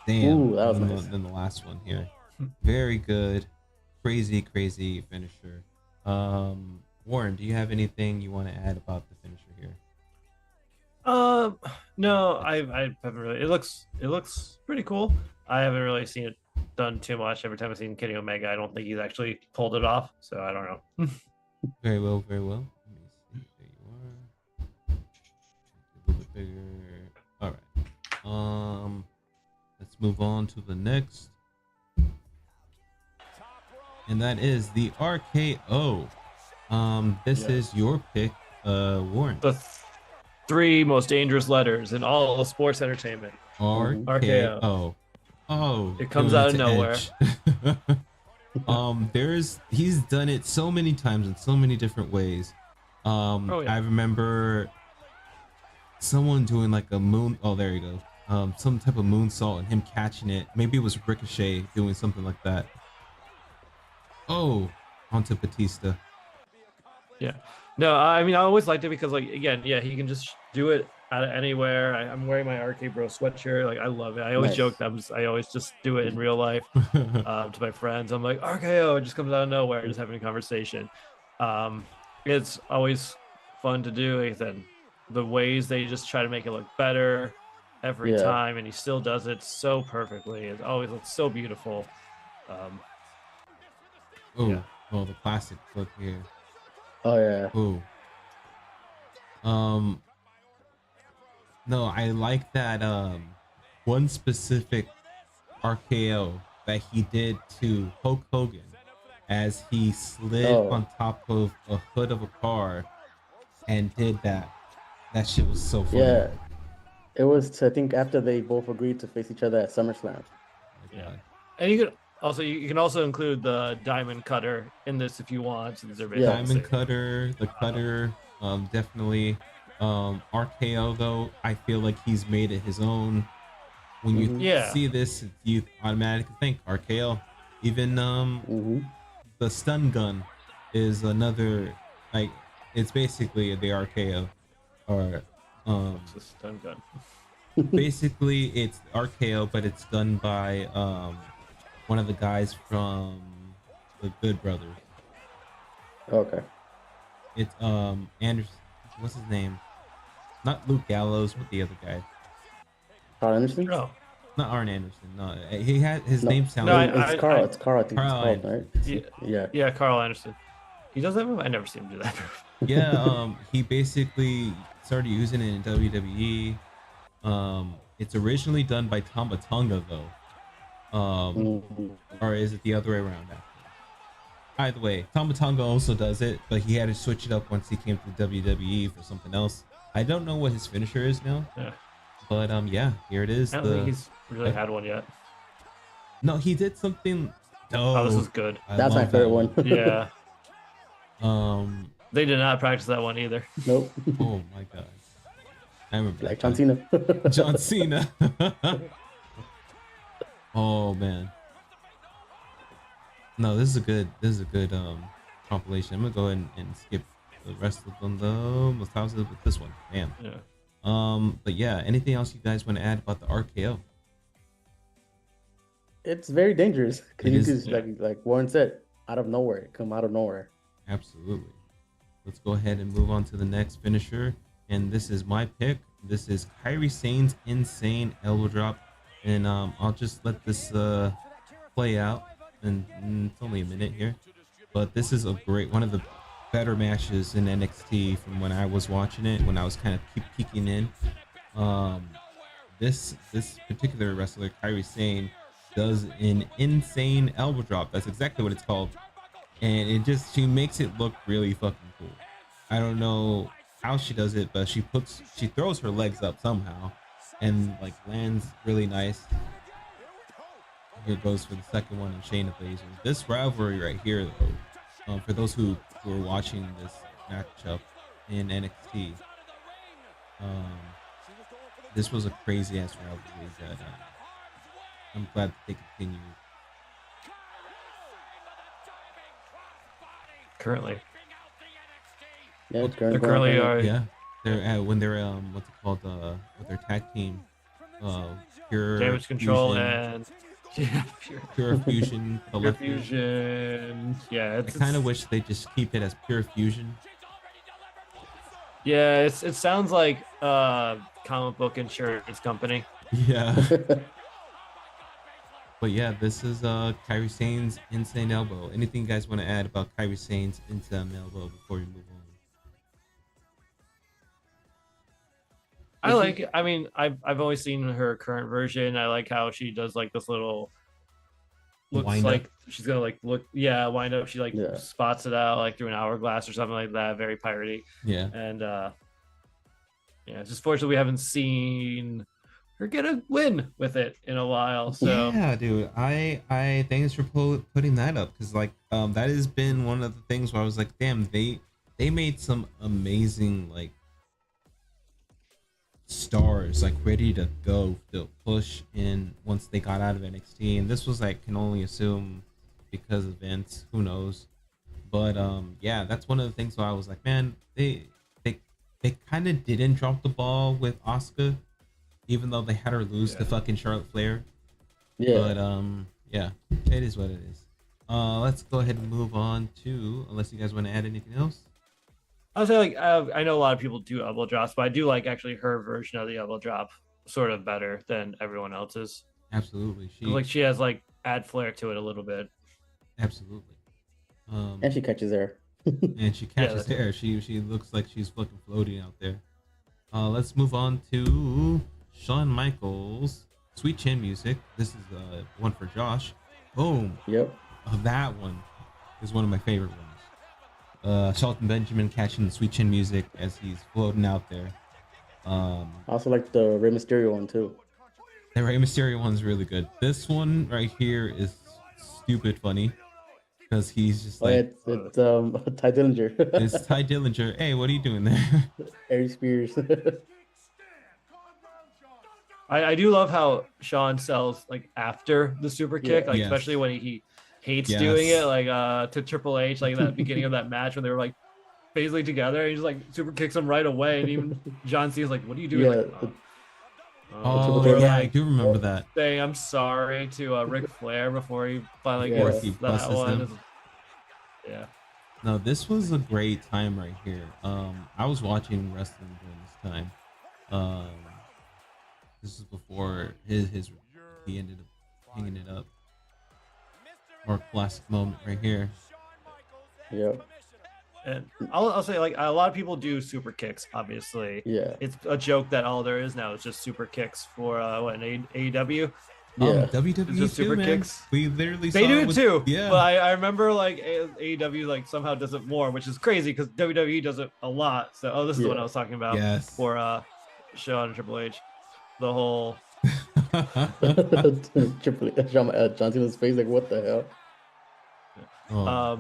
Damn. Ooh, that was nice. Than the last one here. Very good. Crazy finisher. Warren, do you have anything you want to add about the finisher here? No, I haven't really. It looks pretty cool. I haven't really seen it done too much. Every time I've seen Kenny Omega, I don't think he's actually pulled it off. So I don't know. Very well. Let me see. There you are. A little bit bigger. All right. Let's move on to the next, and that is the RKO. This is your pick, Warren. The three most dangerous letters in all of sports entertainment. RKO. Oh, it comes out of nowhere. He's done it so many times in so many different ways. I remember someone doing like a moon. Oh, there you go. Some type of moonsault and him catching it. Maybe it was Ricochet doing something like that. Oh, onto Batista. Yeah. No, I mean, I always liked it because, like, again, he can just do it out of anywhere. I'm wearing my RK Bro sweatshirt. Like, I love it. I always joke that I always just do it in real life to my friends. I'm like, RKO, it just comes out of nowhere, just having a conversation. It's always fun to do. Like I said, the ways they just try to make it look better every time, and he still does it so perfectly. It always looks so beautiful. Oh, the classic look here. Oh yeah. Ooh. No, I like that one specific RKO that he did to Hulk Hogan as he slid on top of a hood of a car and did that. That shit was so funny. Yeah. It was, I think, after they both agreed to face each other at SummerSlam. Yeah. And you could Also, you can also include the diamond cutter in this if you want. Since they're basically Yeah. the Diamond same. Cutter, the Cutter, definitely. RKO though, I feel like he's made it his own. When you Mhm. Yeah. see this, you automatically think RKO. Even Mhm. the stun gun is another, like, it's basically the RKO, or What's the stun gun? basically it's RKO, but it's done by one of the guys from the Good Brothers. Okay. It's Anderson. What's his name? Not Luke Gallows, but the other guy. Carl Anderson? No, Not Arn Anderson. No, he had his No. name sounds No, like It's Carl. It's Carl. I think it's Carl called, right? Anderson. yeah, Yeah. Carl Anderson. He does that move. I never see him do that move. Yeah, he basically started using it in WWE. It's originally done by Tamba Tonga though. Mhm. Or is it the other way around? Actually? Either way, Tamba Tonga also does it, but he had to switch it up once he came to WWE for something else. I don't know what his finisher is now, Yeah, but yeah, here it is. I don't think he's really had one yet. No, he did something. Oh, this is good. I That's my love favorite that one. Yeah, Um. they did not practice that one either. Nope. Oh my god. I remember Like that John guy. Cena. John Cena. Oh man. No, this is a good compilation. I'm gonna go ahead and skip the rest of them though. Let's house it with this one. Damn. Yeah. But yeah, anything else you guys want to add about the RKO? It's very dangerous It because you is, could, like Warren said, out of nowhere, come out of nowhere. Absolutely. Let's go ahead and move on to the next finisher. And this is my pick. This is Kairi Sane's insane elbow drop. And I'll just let this play out. And it's only a minute here. But this is a great one of the better matches in NXT from when I was watching it, when I was kind of keep peeking in. This particular wrestler, Kairi Sane, does an insane elbow drop. That's exactly what it's called. And it just, she makes it look really fucking cool. I don't know how she does it, but she throws her legs up somehow and like lands really nice. Here goes for the second one in Shayna Baszler. This rivalry right here though, for those who are watching this matchup in NXT, this was a crazy ass rivalry that I'm glad that they continued. Currently, Yeah, Well, currently they currently are. Yeah, they're when they're what's it called, with their tag team, pure Damage control fusion, and yeah, pure fusion pure collective. fusion. Yeah, I it's kind of wish they just keep it as pure fusion. yeah. It sounds like comic book insurance company. Yeah. But yeah, this is Kairi Sane's insane elbow. Anything you guys want to add about Kairi Sane's insane elbow before we move on? I like it. I mean, I've always seen her current version. I like how she does like this little looks Wind like up. she's gonna like wind up. She like spots it out like through an hourglass or something like that. Very piratey. Yeah. And yeah, it's just fortunately we haven't seen her get a win with it in a while. So yeah, dude, I thanks for putting that up, because like that has been one of the things where I was like, damn, they made some amazing like stars like ready to go to push in once they got out of NXT, and this was like, can only assume because of Vince, who knows, but yeah, that's one of the things where I was like, man, they kind of didn't drop the ball with Asuka, even though they had her lose to fucking Charlotte Flair. Yeah. But yeah, it is what it is. Let's go ahead and move on to, unless you guys want to add anything else. I would say like I know a lot of people do elbow drops, but I do like actually her version of the elbow drop sort of better than everyone else's. Absolutely, she has like add flair to it a little bit. Absolutely. And she catches air. And she catches air. She looks like she's fucking floating out there. Let's move on to Shawn Michaels, Sweet Chin Music. This is one for Josh. Boom. Yep. That one is one of my favorite ones. Shelton Benjamin catching the Sweet Chin Music as he's floating out there. I also like the Rey Mysterio one too. The Rey Mysterio one's really good. This one right here is stupid funny because he's just Oh, yeah, like, it's Ty Dillinger. it's Ty Dillinger. Hey, what are you doing there? Aries Spears. I do love how Sean sells like after the super kick, Yeah. like Yes. especially when he hates doing Yes. it, like to Triple H, like that beginning of that match when they were like basically together. And he just like super kicks him right away, and even John Cena's like, "What are you doing?" Yeah, Like, Oh Triple yeah, I like do remember that. saying I'm sorry to Ric Flair before he finally Before gets he that busts one. him. Yeah. No, this was a great time right here. I was watching wrestling during this time. Um, this is before his he ended up hanging it up. Or classic moment right here. yeah, And I'll say, like, a lot of people do super kicks. Obviously, yeah, it's a joke that all there is now is just super kicks for what an AEW. yeah. WWE It's just too, super man. kicks. We literally They saw do it it with, too. Yeah, But I remember like AEW like somehow does it more, which is crazy because WWE does it a lot. So this is the one I Yeah. was talking about yes. for Shawn and Triple H. The whole John Cena's face, like, what the hell? Oh,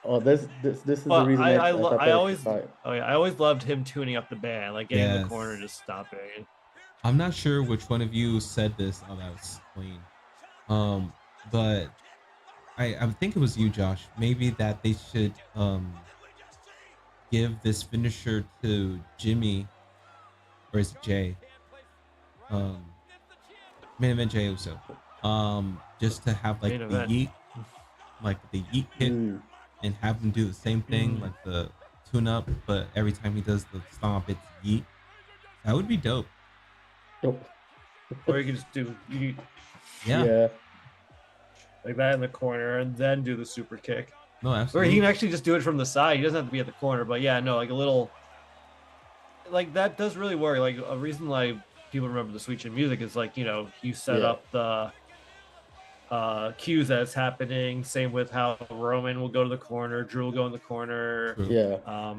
Oh, this is the but reason I thought I that was always fine. I always loved him tuning up the band, like getting in the Yes. corner, just stopping. I'm not sure which one of you said this. Oh, that was clean. But I think it was you, Josh. Maybe that they should give this finisher to Jimmy, or is it Jay? Um, main event Jay Uso. Just to have like Main the event. yeet, like the yeet hit, Mm, and have him do the same thing, like the tune up, but every time he does the stomp, it's yeet. That would be dope. oh, Or you can just do Yeah. yeah, like that in the corner and then do the super kick. No, Or absolutely. he can actually just do it from the side. He doesn't have to be at the corner. But yeah, no, like a little, like that does really work. Like a reason like people remember the Sweet Chin Music is like, you know, you set Yeah. up the cues that's happening. Same with how Roman will go to the corner, Drew will go in the corner. True. yeah,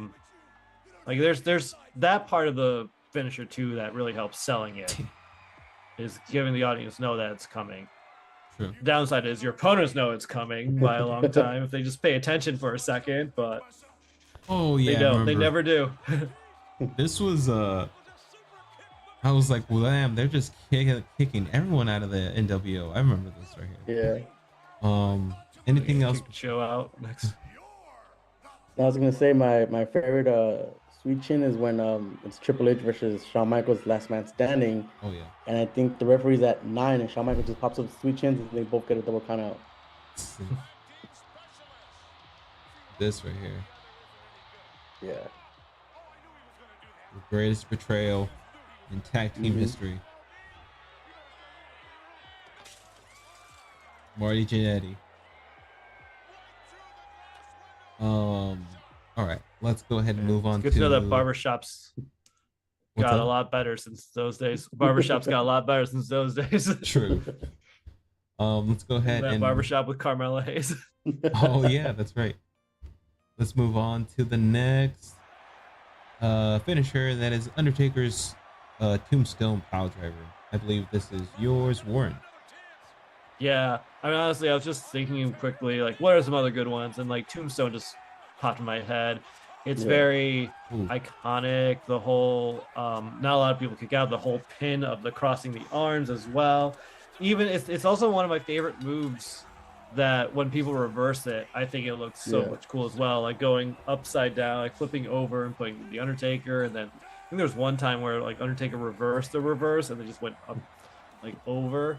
Like there's that part of the finisher too that really helps selling it. Is giving the audience know that it's coming. True. Downside is your opponents know it's coming by a long time if they just pay attention for a second, but Oh yeah, they I don't. They remember. never do. This was I was like, well, damn, they're just kicking everyone out of the NWO. I remember this right here. yeah. Anything else? Kick the show out next. I was gonna say my favorite Sweet Chin is when it's Triple H versus Shawn Michaels last man standing, Oh yeah. and I think the referee's at 9 and Shawn Michaels just pops up Sweet Chins and they both get a double count out. This right here, Yeah. the greatest betrayal in tag team Mhm. history. Marty Jannetty. All right, let's go ahead and move on Good to know that barbershops What's got up? a lot better since those days. Barbershops got a lot better since those days. True. Let's go ahead That and barbershop with Carmella Hayes. oh yeah, that's right. Let's move on to the next finisher, that is Undertaker's Tombstone Piledriver. I believe this is yours, Warren. Yeah, I mean, honestly, I was just thinking quickly, like, what are some other good ones? And like Tombstone just popped in my head. It's Yeah. very Ooh. iconic. The whole, not a lot of people kick out the whole pin of the crossing the arms as well. Even it's also one of my favorite moves. That when people reverse it, I think it looks so Yeah. much cool as well. Like going upside down, like flipping over and putting the Undertaker, and then I think there was one time where like Undertaker reversed the reverse and they just went up like over.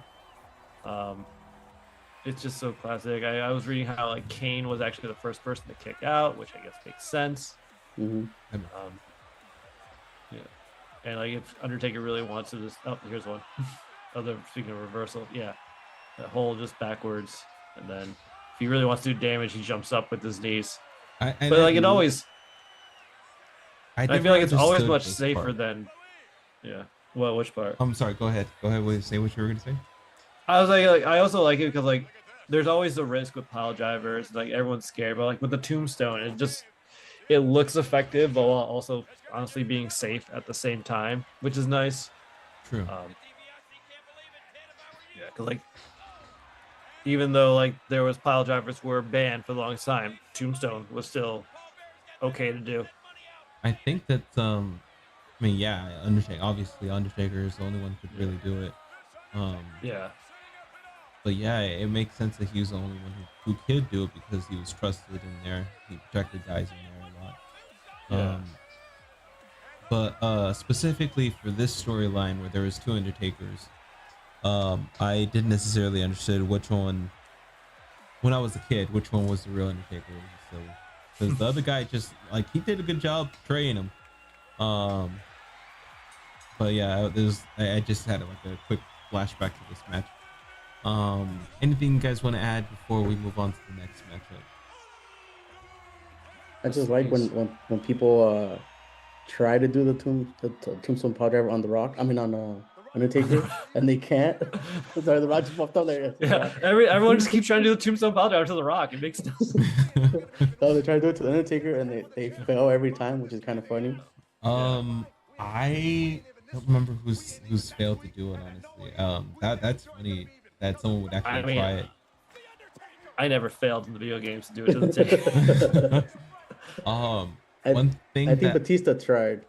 It's just so classic. I was reading how like Kane was actually the first person to kick out, which I guess makes sense. Mhm. Yeah, and like if Undertaker really wants to just here's one. Other speaking of reversal, yeah, that whole just backwards, and then if he really wants to do damage, he jumps up with his knees. But like it always, I feel like it's always much safer than, yeah. Well, which part? I'm sorry. Go ahead. Go ahead. Will you say what you were gonna say? I was like I also like it because like there's always the risk with pile drivers, like everyone's scared, but like with the tombstone, it looks effective, but while also honestly being safe at the same time, which is nice. True. Yeah, because like even though like there was pile drivers were banned for the longest time, Tombstone was still okay to do. I think that I mean, yeah, Undertaker. Obviously, Undertaker is the only one who could really do it. Um, Yeah. but yeah, it makes sense that he was the only one who could do it because he was trusted in there. He protected guys in there a lot. Yeah. But specifically for this storyline where there was two Undertakers, I didn't necessarily understand which one when I was a kid, which one was the real Undertaker. So because the other guy just like he did a good job portraying him. But yeah, I just had like a quick flashback to this match. Anything you guys want to add before we move on to the next matchup? I just like when people try to do the tombstone power driver on the Rock. I mean on Undertaker, and they can't. Sorry, the Rock just popped up there. Yeah, everyone just keeps trying to do the Tombstone pile driver to the Rock. It makes no sense. So they try to do it to the Undertaker, and they fail every time, which is kind of funny. I don't remember who's failed to do it honestly. That's funny that someone would actually try it. I never failed in the video games to do it to the ticket. One thing I think Batista tried.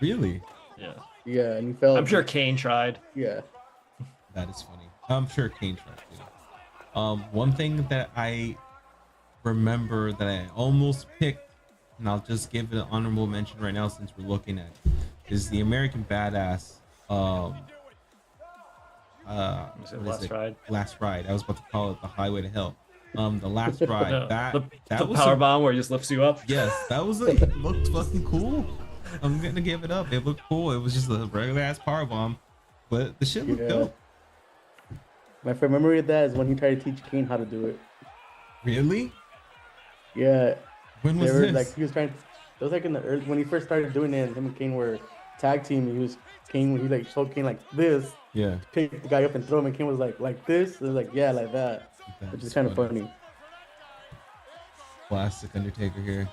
Really? Yeah. Yeah, and he failed. I'm sure Kane tried. Yeah. That is funny. I'm sure Kane tried too. One thing that I remember that I almost picked, and I'll just give it an honorable mention right now since we're looking at it, is the American Badass. Last Ride. Last Ride. I was about to call it the Highway to Hell. The Last Ride. No, that the was power bomb where he just lifts you up. Yes, that was it looked fucking cool. I'm gonna give it up. It looked cool. It was just a regular ass power bomb, but the shit looked dope. My favorite memory of that is when he tried to teach Kane how to do it. Really? Yeah. When was this? Like he was trying. It was like in the early, when he first started doing it. Him and Kane were tag team. He like showed Kane like this. Yeah. Picked the guy up and throw him, and Kane was like this. It was like yeah, like that, which is kind of funny. Classic Undertaker here.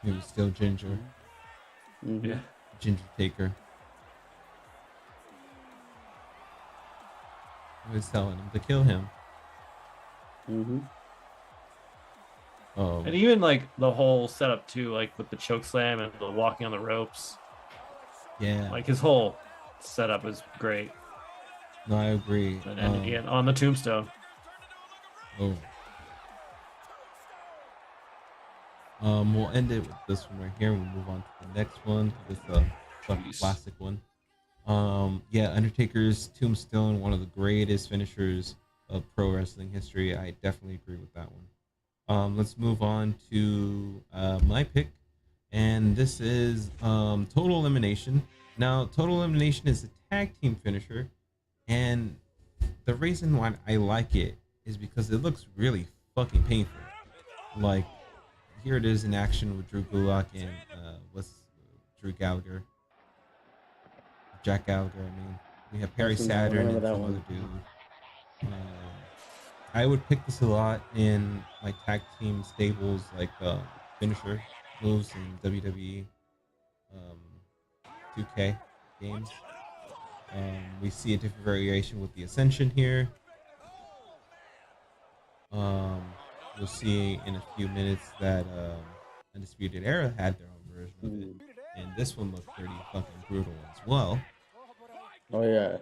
He was still Ginger. Mm-hmm. Yeah. Ginger Taker. He was telling him to kill him. Mm-hmm. And even like the whole setup too, like with the choke slam and the walking on the ropes. Yeah. Like his whole setup is great. No, I agree. And again, on the Tombstone. Oh. We'll end it with this one right here. We'll move on to the next one. This classic one. Yeah, Undertaker's Tombstone, one of the greatest finishers of pro wrestling history. I definitely agree with that one. Let's move on to my pick, and this is Total Elimination. Now, Total Elimination is a tag team finisher, and the reason why I like it is because it looks really fucking painful. Like, here it is in action with Drew Gulak and Drew Gallagher. Jack Gallagher, I mean. We have Perry Saturn and some other dude. I would pick this a lot in like tag team stables, like finisher moves in WWE 2K games. We see a different variation with the Ascension here. We'll see in a few minutes that Undisputed Era had their own version of it, and this one looked pretty fucking brutal as well. Oh yeah.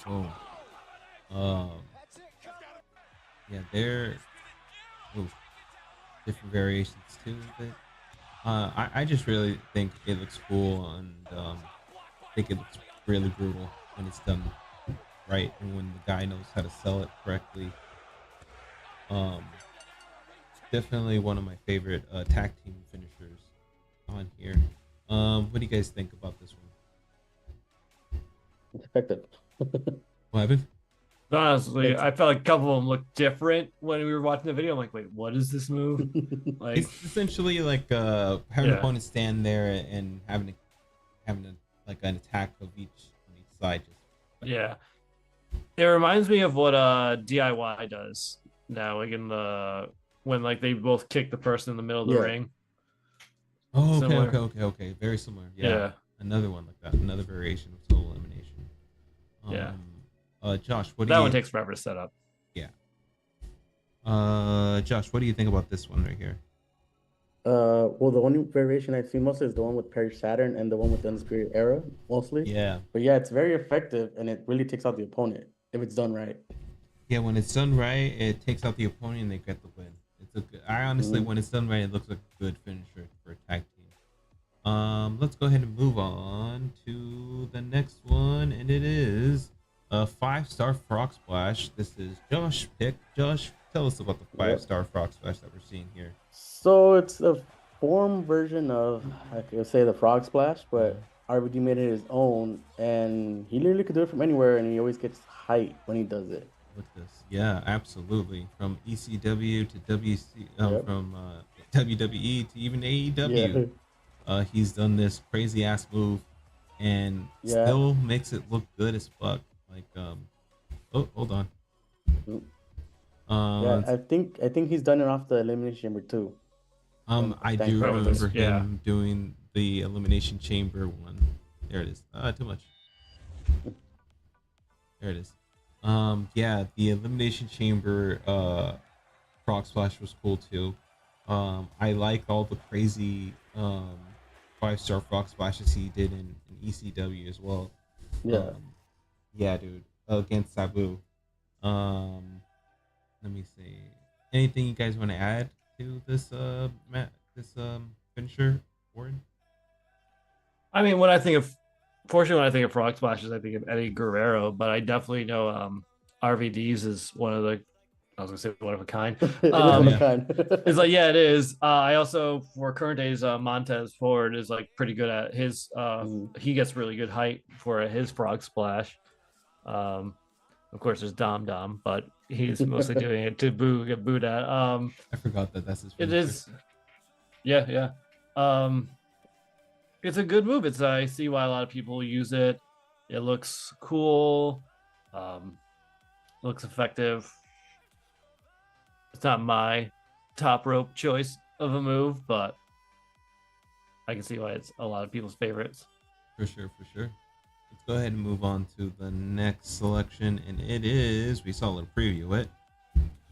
Oh. Yeah, they're different variations too of it. I just really think it looks cool, and I think it looks really brutal when it's done right and when the guy knows how to sell it correctly. Definitely one of my favorite tag team finishers on here. What do you guys think about this one? It's effective. What happened? Honestly, I felt like a couple of them looked different when we were watching the video. I'm like, wait, what is this move? Like, it's essentially like having an opponent stand there and having like an attack of each on each side. Yeah, it reminds me of what DIY does now, like in the when like they both kick the person in the middle of the ring. Oh, Similar. okay. Very similar. Yeah. Yeah. I another one like that, another variation of total elimination. Yeah. Josh, what do That you? one takes forever to set up. Yeah. Josh, what do you think about this one right here? Well, the only variation I've seen mostly is the one with Perry Saturn and the one with the Undisputed Era, mostly. Yeah. But yeah, it's very effective and it really takes out the opponent if it's done right. Yeah, when it's done right, it takes out the opponent and they get the win. It's a good, I honestly, when it's done right, it looks like a good finisher for a tag team. Let's go ahead and move on to the next one, and it is a 5-star frog splash. This is Josh pick. Josh, tell us about the 5-star frog splash that we're seeing here. So it's a form version of, I could say, the Frog Splash, but RVD made it his own, and he literally could do it from anywhere, and he always gets hype when he does it. With this, yeah, absolutely. From ECW to WC, Yep. from WWE to even AEW. He's done this crazy ass move and Yeah. still makes it look good as fuck. Like, oh, hold on. Mm. Yeah, I think he's done it off the Elimination Chamber too. I Thank do God. remember Yeah. him doing the Elimination Chamber one. There it is. Too much. There it is. Yeah, the Elimination Chamber frog splash was cool too. I like all the crazy 5-star frog splashes he did in ECW as well. Yeah. Yeah, dude. Against Sabu. Let me see. Anything you guys want to add to this finisher, Warren? I mean, fortunately, when I think of frog splashes, I think of Eddie Guerrero, but I definitely know RVD's is one of the, I was gonna say one of a kind. It is one Yeah. of a kind. It's like, yeah, it is. I also, for current days, Montez Ford is like pretty good at his. He gets really good height for his frog splash. Of course, there's Dom Dom, but he's mostly doing it to get booed at. I forgot that that's his It finisher. is, yeah. It's a good move. I see why a lot of people use it. It looks cool. Looks effective. It's not my top rope choice of a move, but I can see why it's a lot of people's favorites. For sure. Let's go ahead and move on to the next selection, and it is, we saw a little preview of it,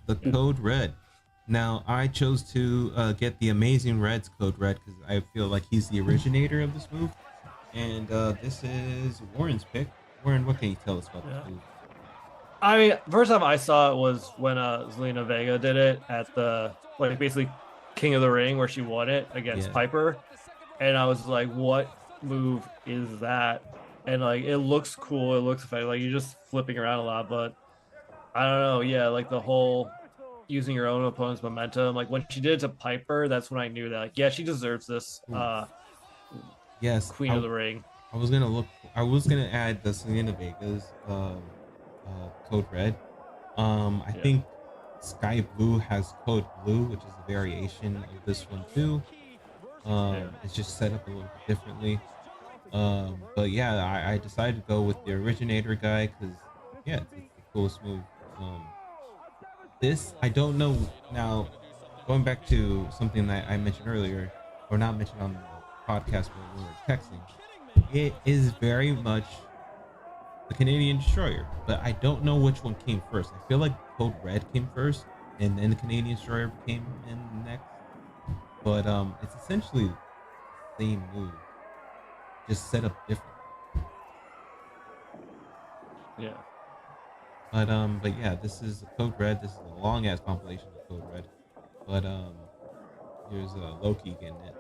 the Code Red. Now, I chose to get the Amazing Red's Code Red because I feel like he's the originator of this move, and this is Warren's pick. Warren, what can you tell us about this move? I mean, first time I saw it was when Zelina Vega did it at the, like, basically King of the Ring, where she won it against Piper, and I was like, what move is that? And like, it looks cool, it looks effective, like you're just flipping around a lot, but I don't know, yeah, like the whole using your own opponent's momentum, like when she did it to Piper, that's when I knew that, like, yeah, she deserves this. Yes, Queen of the Ring. I was gonna add the Selena Vega's Code Red. I think Sky Blue has Code Blue, which is a variation of this one too. It's just set up a little bit differently. But yeah, I decided to go with the originator guy because it's the coolest move. This, I don't know. Now, going back to something that I mentioned earlier, or not mentioned on the podcast when we were texting, it is very much the Canadian Destroyer, but I don't know which one came first. I feel like Code Red came first, and then the Canadian Destroyer came in next. But it's essentially the same move, just set up different. Yeah. But yeah, this is Code Red. This is a long ass compilation of Code Red. But here's Loki getting it.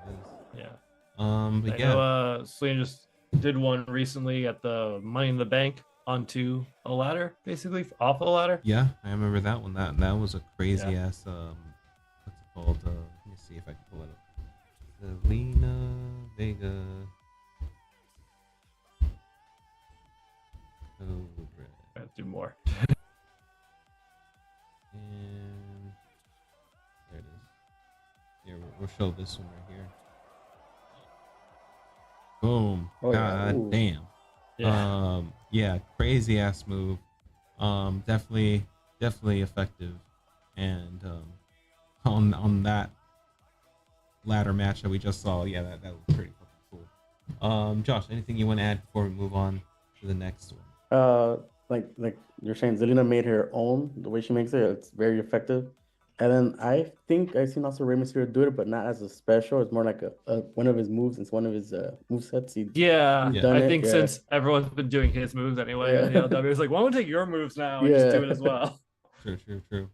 There it is. Yeah. But I know Selena just did one recently at the Money in the Bank onto a ladder, basically off a ladder. Yeah, I remember that one. That was a crazy ass what's it called? Let me see if I can pull it up. Selena Vega. Code Red. Let's do more. And there it is. Here, we'll show this one right here. Boom. God damn. Yeah. Crazy ass move. Definitely effective. And on that ladder match that we just saw, that was pretty fucking Josh, anything you want to add before we move on to the next one? Like you're saying, Zelina made her own. The way she makes it, it's very effective. And then I think I've seen also Rey Mysterio do it, but not as a special. It's more like a one of his moves. It's one of his move sets. Yeah, He's Yeah. done I it. think Yeah, since everyone's been doing his moves anyway in the yeah, LW, it's like, why don't we take your moves now and just do it as yeah. well? True.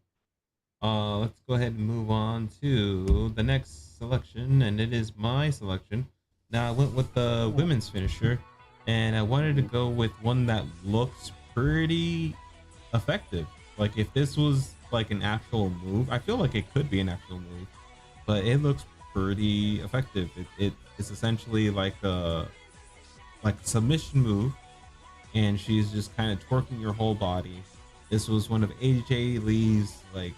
Let's go ahead and move on to the next selection, and it is my selection. Now I went with the women's finisher, and I wanted to go with one that looks pretty effective. Like if this was like an actual move, I feel like it could be an actual move, but it looks pretty effective. It's essentially like a submission move, and she's just kind of twerking your whole body. This was one of AJ Lee's like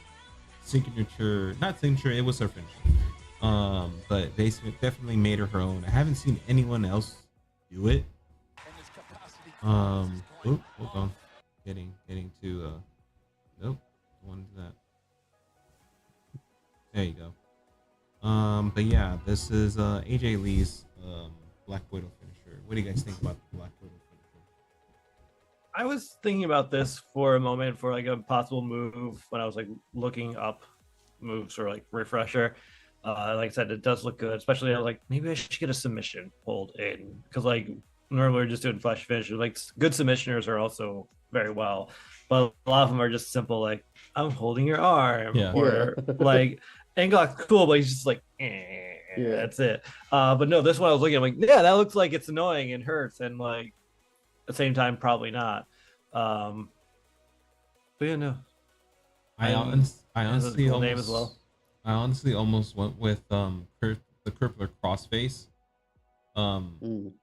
signature, not signature, it was her finisher. But they definitely made her own. I haven't seen anyone else do it. Hold on. Getting to nope, don't want to do that. There you go. But yeah, this is AJ Lee's Black Widow finisher. What do you guys think about the Black Widow finisher? I was thinking about this for a moment for like a possible move when I was like looking up moves or like refresher. Like I said, it does look good, especially I was like maybe I should get a submission pulled in because like normally we're just doing flash finishes. Like good submissioners are also very well, but a lot of them are just simple like I'm holding your arm Yeah. or Yeah. like Anglock's cool, but he's just like Yeah. that's it. But no, this one I was looking, I'm like yeah, that looks like it's annoying and hurts and like at the same time probably not. But yeah, no. I Has a honestly cool almost, name as well. I honestly almost went with the crippler crossface. Mm.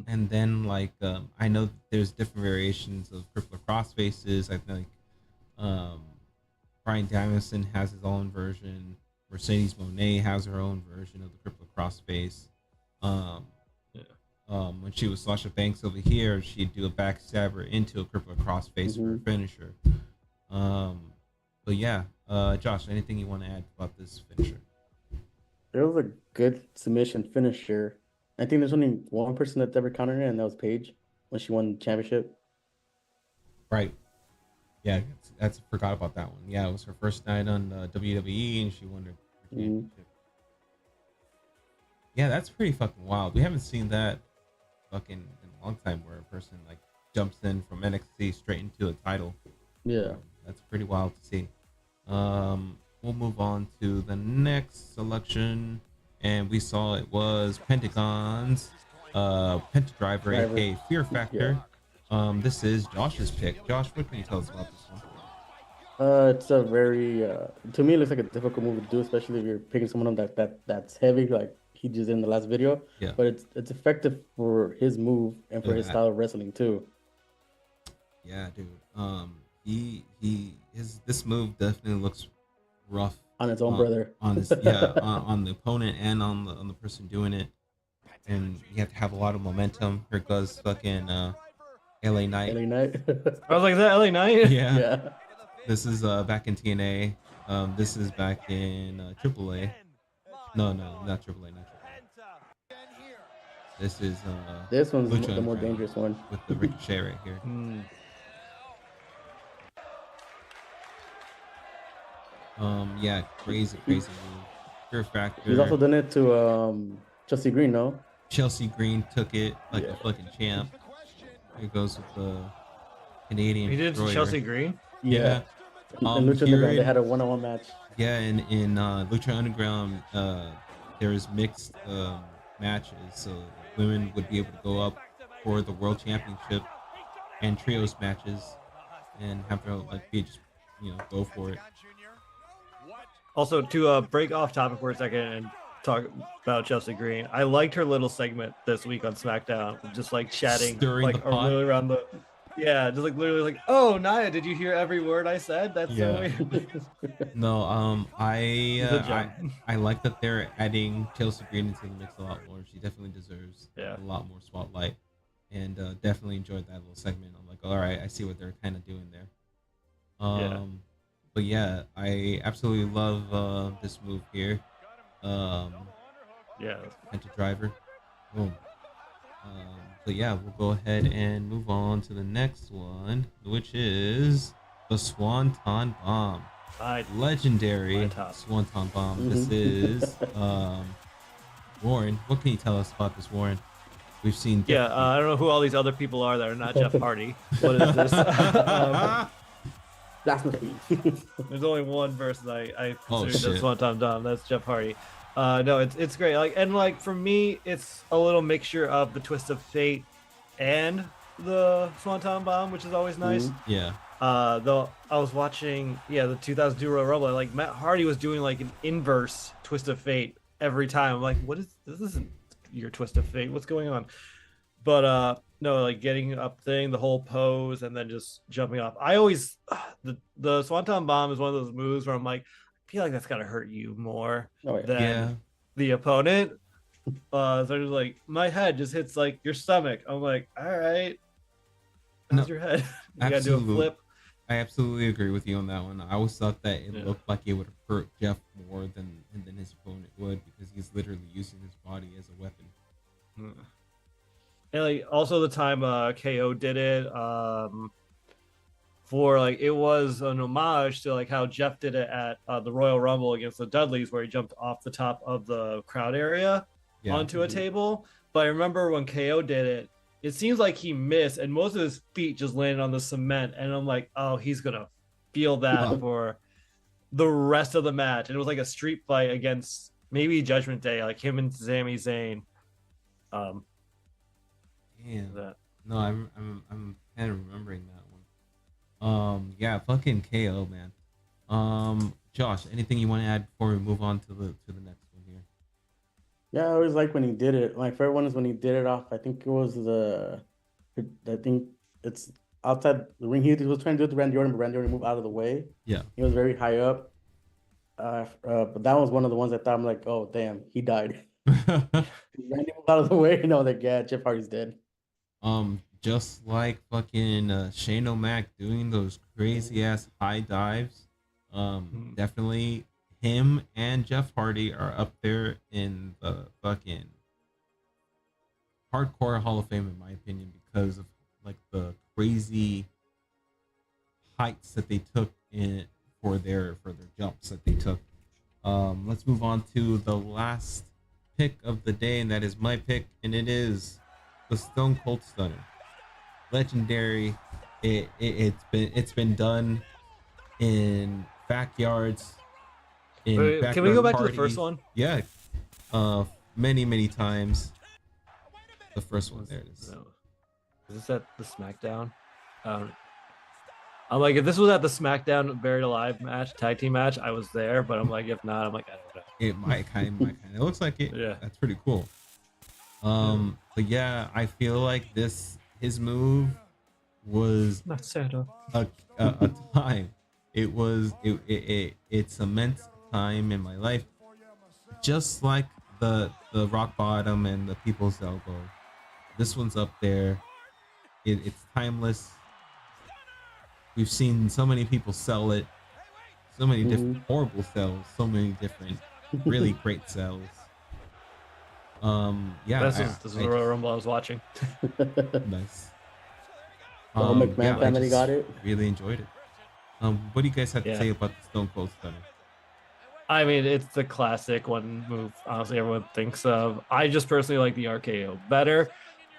And then like I know there's different variations of crippler crossfaces. I think Brian Danielson has his own version. Mercedes Monet has her own version of the crippler crossface. Um, when she was Sasha Banks over here, she'd do a backstabber into a crippler crossface for her finisher. But yeah, Josh, anything you want to add about this finisher? It was a good submission finisher. I think there's only one person that's ever countered it, and that was Paige when she won the championship. Right. Yeah, that's forgot about that one. Yeah, it was her first night on WWE, and she won her championship. Yeah, that's pretty fucking wild. We haven't seen that fucking in a long time, where a person like jumps in from NXT straight into a title. Yeah. That's pretty wild to see. We'll move on to the next selection, and we saw it was Pentagon's Pentadriver, aka Fear Factor. This is Josh's pick. Josh, what can you tell us about this one? It's a very to me it looks like a difficult move to do, especially if you're picking someone up that's heavy, like he just did in the last video. Yeah. But it's effective for his move and for his style of wrestling too. Yeah, dude. This move definitely looks rough On its own brother. on this, yeah, on the opponent and on the person doing it, and you have to have a lot of momentum. Here goes fucking LA Knight. LA Knight. I was like, is that LA Knight? Yeah. Yeah. This is back in TNA. This is back in AAA. No, not AAA, not AAA. This is This one's Lucha the more Underground dangerous one. with the Ricochet right here. Yeah, crazy move. Fear Factor. He's also done it to Chelsea Green, no? Chelsea Green took it like a fucking champ. Here goes with the Canadian. He did Destroyer. Chelsea Green. Yeah. And Lucha Underground, they had a one-on-one match. Yeah, and in Lucha Underground, there's mixed matches, so women would be able to go up for the World Championship and trios matches, and have their like be just go for it. Also, to break off topic for a second and talk about Chelsea Green, I liked her little segment this week on SmackDown, just like chatting, Stirring like the pot. really around the, yeah, just like literally like, oh Nia, did you hear every word I said? That's so weird. No, Good job. I like that they're adding Chelsea Green into the mix a lot more. She definitely deserves Yeah. a lot more spotlight, and definitely enjoyed that little segment. I'm like, all right, I see what they're kind of doing there. But yeah, I absolutely love this move here. Yeah. Penta Driver. Boom. But yeah, we'll go ahead and move on to the next one, which is the Swanton Bomb. Legendary my top. Swanton Bomb. This is Warren. What can you tell us about this, Warren? We've seen Yeah, I don't know who all these other people are that are not Jeff Hardy. What is this? Blasphemy. There's only one person I Oh, consider shit. Swanton Dom. That's Jeff Hardy. No, it's great. Like for me, it's a little mixture of the Twist of Fate and the Swanton Bomb, which is always nice. Yeah. Though I was watching, the 2002 Royal Rumble, like Matt Hardy was doing like an inverse Twist of Fate every time. I'm like, what is this? Isn't your Twist of Fate? What's going on? But no, like getting up thing, the whole pose, and then just jumping off. I always the Swanton Bomb is one of those moves where I'm like, I feel like that's gotta hurt you more than the opponent. So just like my head just hits like your stomach. I'm like, all right, how's your head? You gotta do a flip. I absolutely agree with you on that one. I always thought that it looked like it would hurt Jeff more than his opponent would, because he's literally using his body as a weapon. And like also the time KO did it, for like it was an homage to like how Jeff did it at the Royal Rumble against the Dudleys, where he jumped off the top of the crowd area onto a table. But I remember when KO did it, it seems like he missed, and most of his feet just landed on the cement. And I'm like, oh, he's gonna feel that for the rest of the match. And it was like a street fight against maybe Judgment Day, like him and Sami Zayn. Yeah. That. No, I'm kind of remembering that one. Yeah, fucking KO, man. Josh, anything you want to add before we move on to the next one here? Yeah, I always like when he did it. My favorite one is when he did it off. I think it was I think it's outside the ring. He was trying to do it to Randy Orton, but Randy Orton moved out of the way. Yeah. He was very high up. But that was one of the ones I thought, I'm like, oh damn, he died. Randy moved out of the way, and I was like, yeah, Jeff Hardy's dead. Just like fucking Shane O'Mac doing those crazy ass high dives. Definitely him and Jeff Hardy are up there in the fucking hardcore Hall of Fame, in my opinion, because of like the crazy heights that they took in for their jumps that they took. Let's move on to the last pick of the day, and that is my pick, and it is the Stone Cold Stunner. Legendary. It's been done in backyards. Can we go back to the first one? Yeah. Many times. The first one. There it is. No. Is this at the SmackDown? I'm like, if this was at the SmackDown Buried Alive match, tag team match, I was there. But I'm like, if not, I'm like, I don't know. It might kind of. It looks like it. Yeah. That's pretty cool. But yeah, I feel like his move was Not Santa. a time. It cements a time in my life, just like the rock bottom and the people's elbow. This one's up there. It's timeless. We've seen so many people sell it, so many different horrible sells, so many different really great sells. Yeah, This is the Royal Rumble I was watching. Nice. The whole McMahon family got it. Really enjoyed it. What do you guys have to say about the Stone Cold Stunner? I mean, it's the classic one move. Honestly, everyone thinks of. I just personally like the RKO better.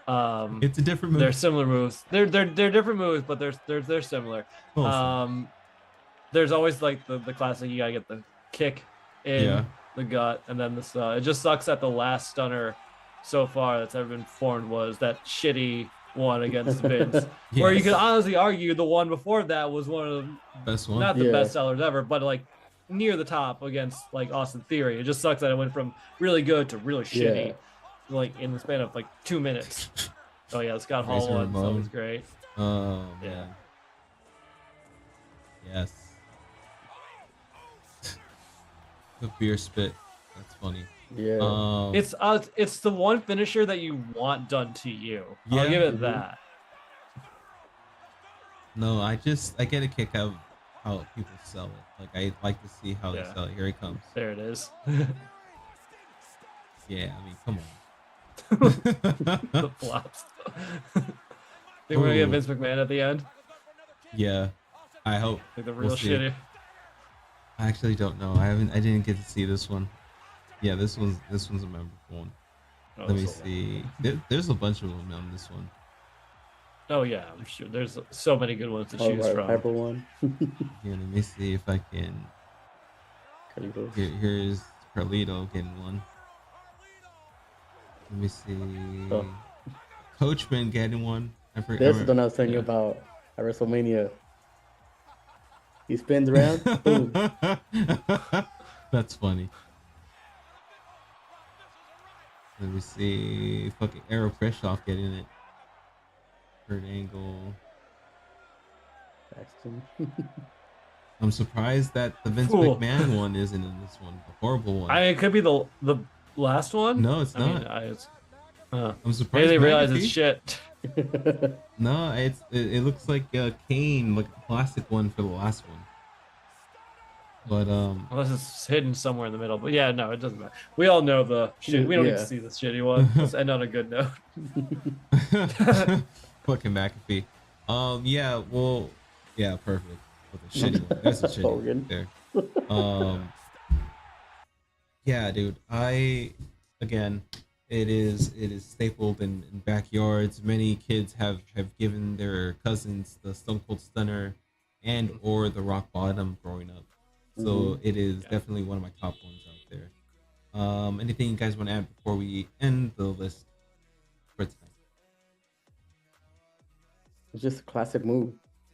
It's a different move. They're similar moves. They're different moves, but they're similar. Awesome. There's always like the classic. You gotta get the kick in the gut, and then this. It just sucks that the last stunner so far that's ever been formed was that shitty one against Vince, where you could honestly argue the one before that was one of the best one, not the best sellers ever, but like near the top against like Austin Theory. It just sucks that it went from really good to really shitty, like in the span of like 2 minutes. Oh yeah, Scott Hall one, so it was great. Oh man. Yes. The beer spit. That's funny. Yeah. It's the one finisher that you want done to you. I'll give it that. No, I get a kick out of how people sell it. Like I like to see how they sell it. Here he comes. There it is. Yeah, I mean, come The flops. Think we're gonna get Ooh. Vince McMahon at the end? Yeah, I hope. Like the We'll real see. shitty. I actually don't know. I didn't get to see this one. Yeah, this one's a memorable one. Oh, Let me so- see. There's a bunch of them on this one. Oh yeah, I'm sure. There's so many good ones to Oh, choose right, from. Piper one. Yeah, let me see if I can. Carlitos. Here's Carlito getting one. Let me see. Oh. Coachman getting one. This is the one I was thinking Yeah. about at WrestleMania. He spins around, boom. That's funny. Let me see. Fucking Eric Bischoff getting it. Kurt Angle. Paxton. I'm surprised that the Vince Cool. McMahon one isn't in this one. The horrible one. It could be the last one. No, it's I mean, not. I'm maybe surprised. they realize it's McAfee- shit. No, it looks like Kane, like a plastic one for the last one. But Unless it's hidden somewhere in the middle. But yeah, no, it doesn't matter. We all know the shit. We don't need Yeah. to see the shitty one. Let's end on a good note. fucking McAfee. Yeah, well, yeah, perfect. With a shitty one. That's a shitty one Hogan. there. Yeah, dude. Again, it is stapled in backyards. Many kids have given their cousins the Stone Cold Stunner and or the Rock Bottom growing up. So it is definitely one of my top ones out there. Anything you guys want to add before we end the list for tonight? It's just a classic move.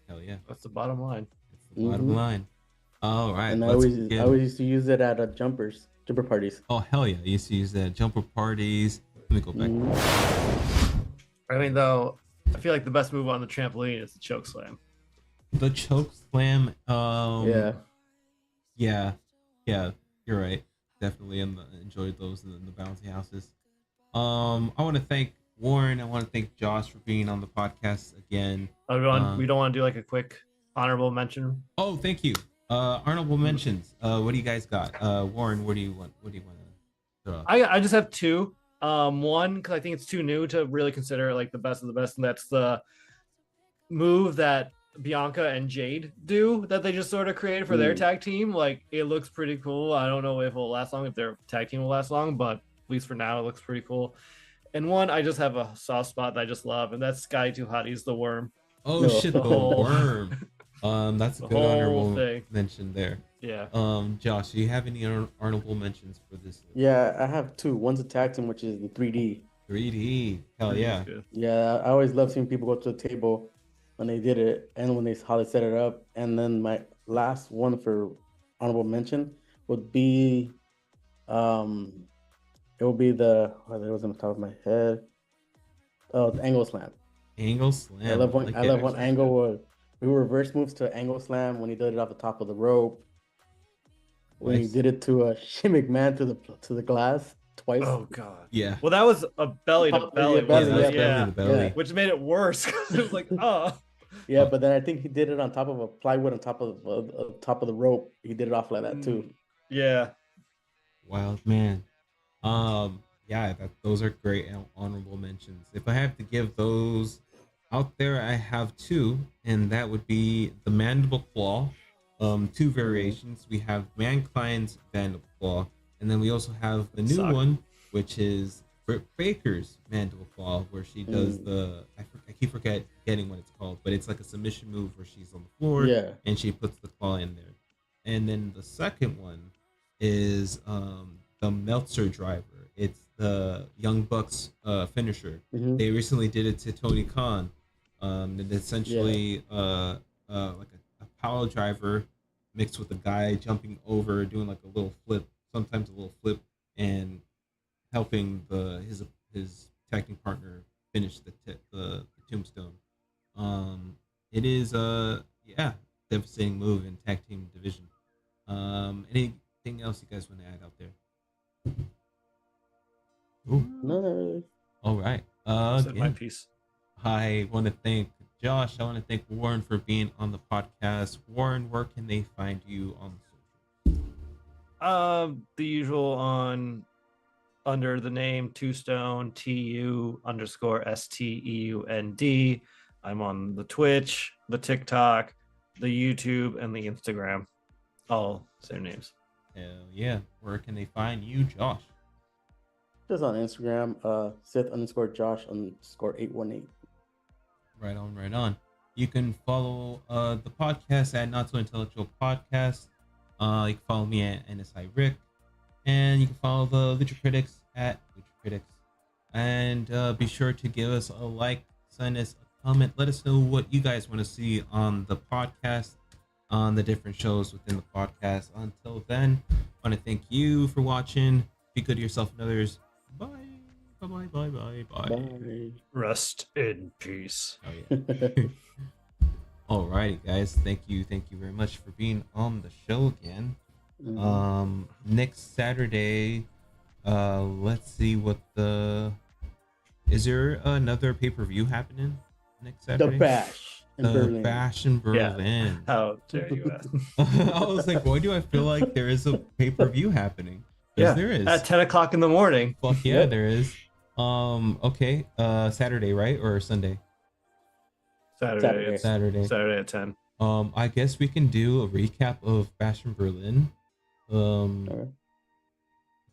Hell yeah, That's the bottom line. it's the bottom line. All right, And I let's always begin. used to use it at jumper parties. Oh hell yeah, I used to use that jumper parties. Let me go back. I mean, though, I feel like the best move on the trampoline is the choke slam. The choke slam. Yeah. Yeah, you're right. Definitely enjoyed those in the bouncy houses. I want to thank Warren. I want to thank Josh for being on the podcast again. We don't want to do like a quick honorable mention. Oh, thank you. Honorable mentions. What do you guys got? Warren, what do you want? What do you want to throw out? I just have two. One, because I think it's too new to really consider like the best of the best, and that's the move that Bianca and Jade do that they just sort of created for their tag team. Like, it looks pretty cool. I don't know if it'll last long, if their tag team will last long, but at least for now, it looks pretty cool. And one, I just have a soft spot that I just love, and that's Sky Too Hotty's The Worm. Oh No. shit, the whole- worm. That's a the good whole honorable thing. mention there. Yeah. Josh, do you have any honorable mentions for this? Yeah, I have two. One's a tag team, which is the 3D. 3D. Hell yeah. Good. Yeah, I always love seeing people go to the table when they did it and when how they set it up. And then my last one for honorable mention would be, it will be that was on the top of my head. Oh, the angle slam. Angle slam. I love like I it. love when Angle would do reverse moves to angle slam when he did it off the top of the rope. When he Nice. did it to Shane McMahon to the glass twice. Oh god. Yeah. Well, that was a belly to Oh, belly, yeah, belly, wasn't yeah, it? belly Yeah. to belly. Yeah. Which made it worse. It was like, oh. Yeah, but then I think he did it on top of a plywood on top of the rope. He did it off like that too. Yeah. Wild man. Yeah, those are great and honorable mentions. If I have to give those out there, I have two, and that would be the mandible claw. Two variations. We have Mankind's mandible claw, and then we also have the new Suck. one, which is Britt Baker's mandible claw, where she does I keep forgetting what it's called, but it's like a submission move where she's on the floor Yeah. and she puts the claw in there. And then the second one is the Meltzer driver. It's the Young Bucks finisher. Mhm. They recently did it to Tony Khan. And essentially like a power driver mixed with a guy jumping over, doing like a little flip, sometimes a little flip, and helping his tag team partner finish the tombstone. It is devastating move in tag team division. Anything else you guys want to add out there? Ooh, No. all right. That's my Again, piece. I want to thank Josh. I want to thank Warren for being on the podcast. Warren, where can they find you on the social? The usual on under the name Two-Stone, TU_STEUND. I'm on the Twitch, the TikTok, the YouTube, and the Instagram. All same names. Hell yeah. Where can they find you, Josh? Just on Instagram, Sith_Josh_818. Right on, right on. You can follow the podcast at Not So Intellectual Podcast. You can follow me at NSI Rick. And you can follow the Lucha Critics at Lucha Critics. And be sure to give us a like, send us a comment. Let us know what you guys want to see on the podcast, on the different shows within the podcast. Until then, I want to thank you for watching. Be good to yourself and others. Bye. Bye, bye, bye, bye, bye. Rest in peace. Oh, yeah. Alrighty, guys. Thank you very much for being on the show again. Next Saturday, let's see what is there another pay-per-view happening next Saturday? The Bash in Berlin. Bash in Berlin. How dare you ask? I was like, why do I feel like there is a pay-per-view happening? Yeah, there is. at 10 o'clock in the morning. Fuck yeah, there is. Okay. Saturday, right? Or Sunday? Saturday. Saturday. Saturday at 10. I guess we can do a recap of Bash in Berlin.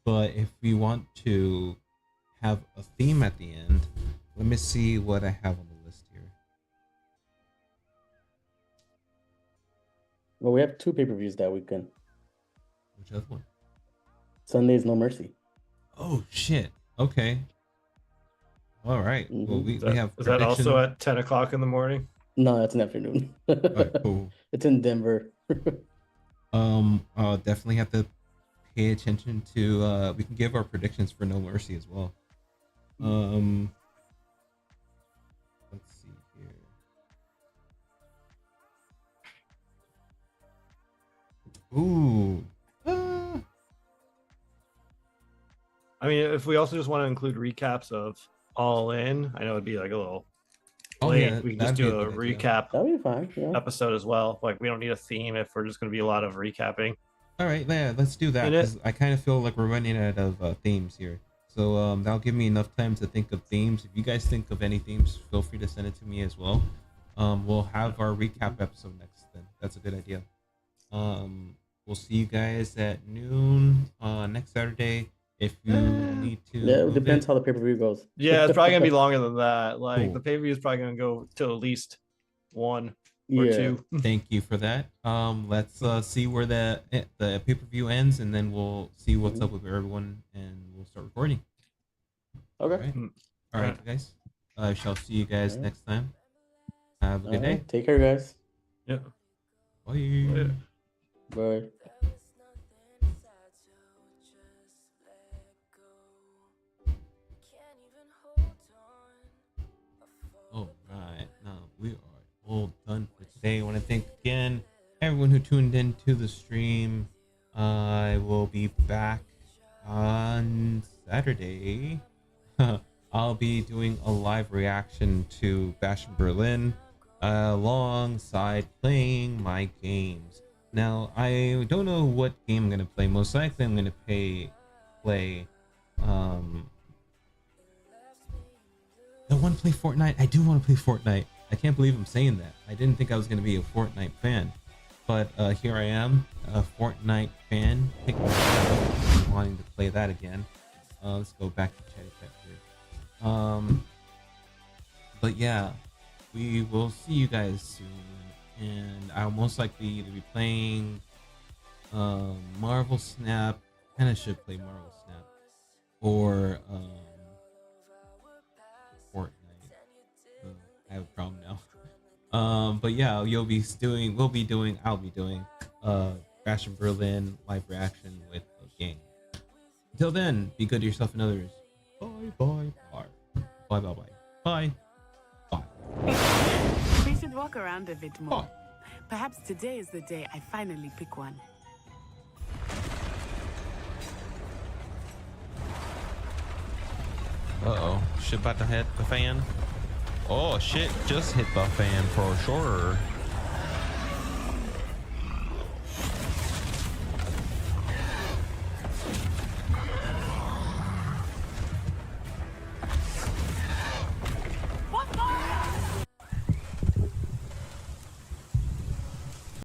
But if we want to have a theme at the end, let me see what I have on the list here. Well, we have 2 pay-per-views that weekend. Which other one? Sunday's No Mercy. Oh shit. Okay. All right. Well, we have. Is that also at 10 o'clock in the morning? No, that's an afternoon. Alright, cool. It's in Denver. I'll definitely have to pay attention to. We can give our predictions for No Mercy as well. Let's see here. Ooh. I mean, if we also just want to include recaps of All In, I know it'd be like a little late. Yeah, We can just do a recap That'll be fine. Yeah. episode as well. Like, we don't need a theme if we're just going to be a lot of recapping. All right, yeah, let's do that. 'Cause I kind of feel like we're running out of themes here. So that'll give me enough time to think of themes. If you guys think of any themes, feel free to send it to me as well. We'll have our recap episode next then. That's a good idea. We'll see you guys at noon next Saturday. If you need to, Yeah, it depends how the pay-per-view goes. Yeah, it's probably going to be longer than that. Like, Cool. the pay-per-view is probably going to go till at least 1 or 2. Thank you for that. Let's see where the pay-per-view ends, and then we'll see what's up with everyone, and we'll start recording. Okay. All right, guys. I shall see you guys next time. Have a good day. Take care, guys. Yeah. Bye. Bye. All right, now we are all done for today. I want to thank again everyone who tuned in to the stream. I will be back on Saturday. I'll be doing a live reaction to Bash in Berlin alongside playing my games. Now, I don't know what game I'm going to play. Most likely I'm going to play I want to play Fortnite. I do want to play Fortnite. I can't believe I'm saying that. I didn't think I was going to be a Fortnite fan. But here I am, a Fortnite fan, picking it up, wanting to play that again. Let's go back to chat here. But yeah, we will see you guys soon. And I'll most likely either be playing Marvel Snap. Kind of should play Marvel Snap. Or Fortnite. I have a problem now. But yeah, I'll be doing Bash in Berlin live reaction with a gang. Until then, be good to yourself and others. Bye bye bye. Bye bye bye. Bye. Bye. We should walk around a bit more. Bye. Perhaps today is the day I finally pick one. Uh-oh. Shit about to hit the fan. Oh, shit just hit the fan for sure.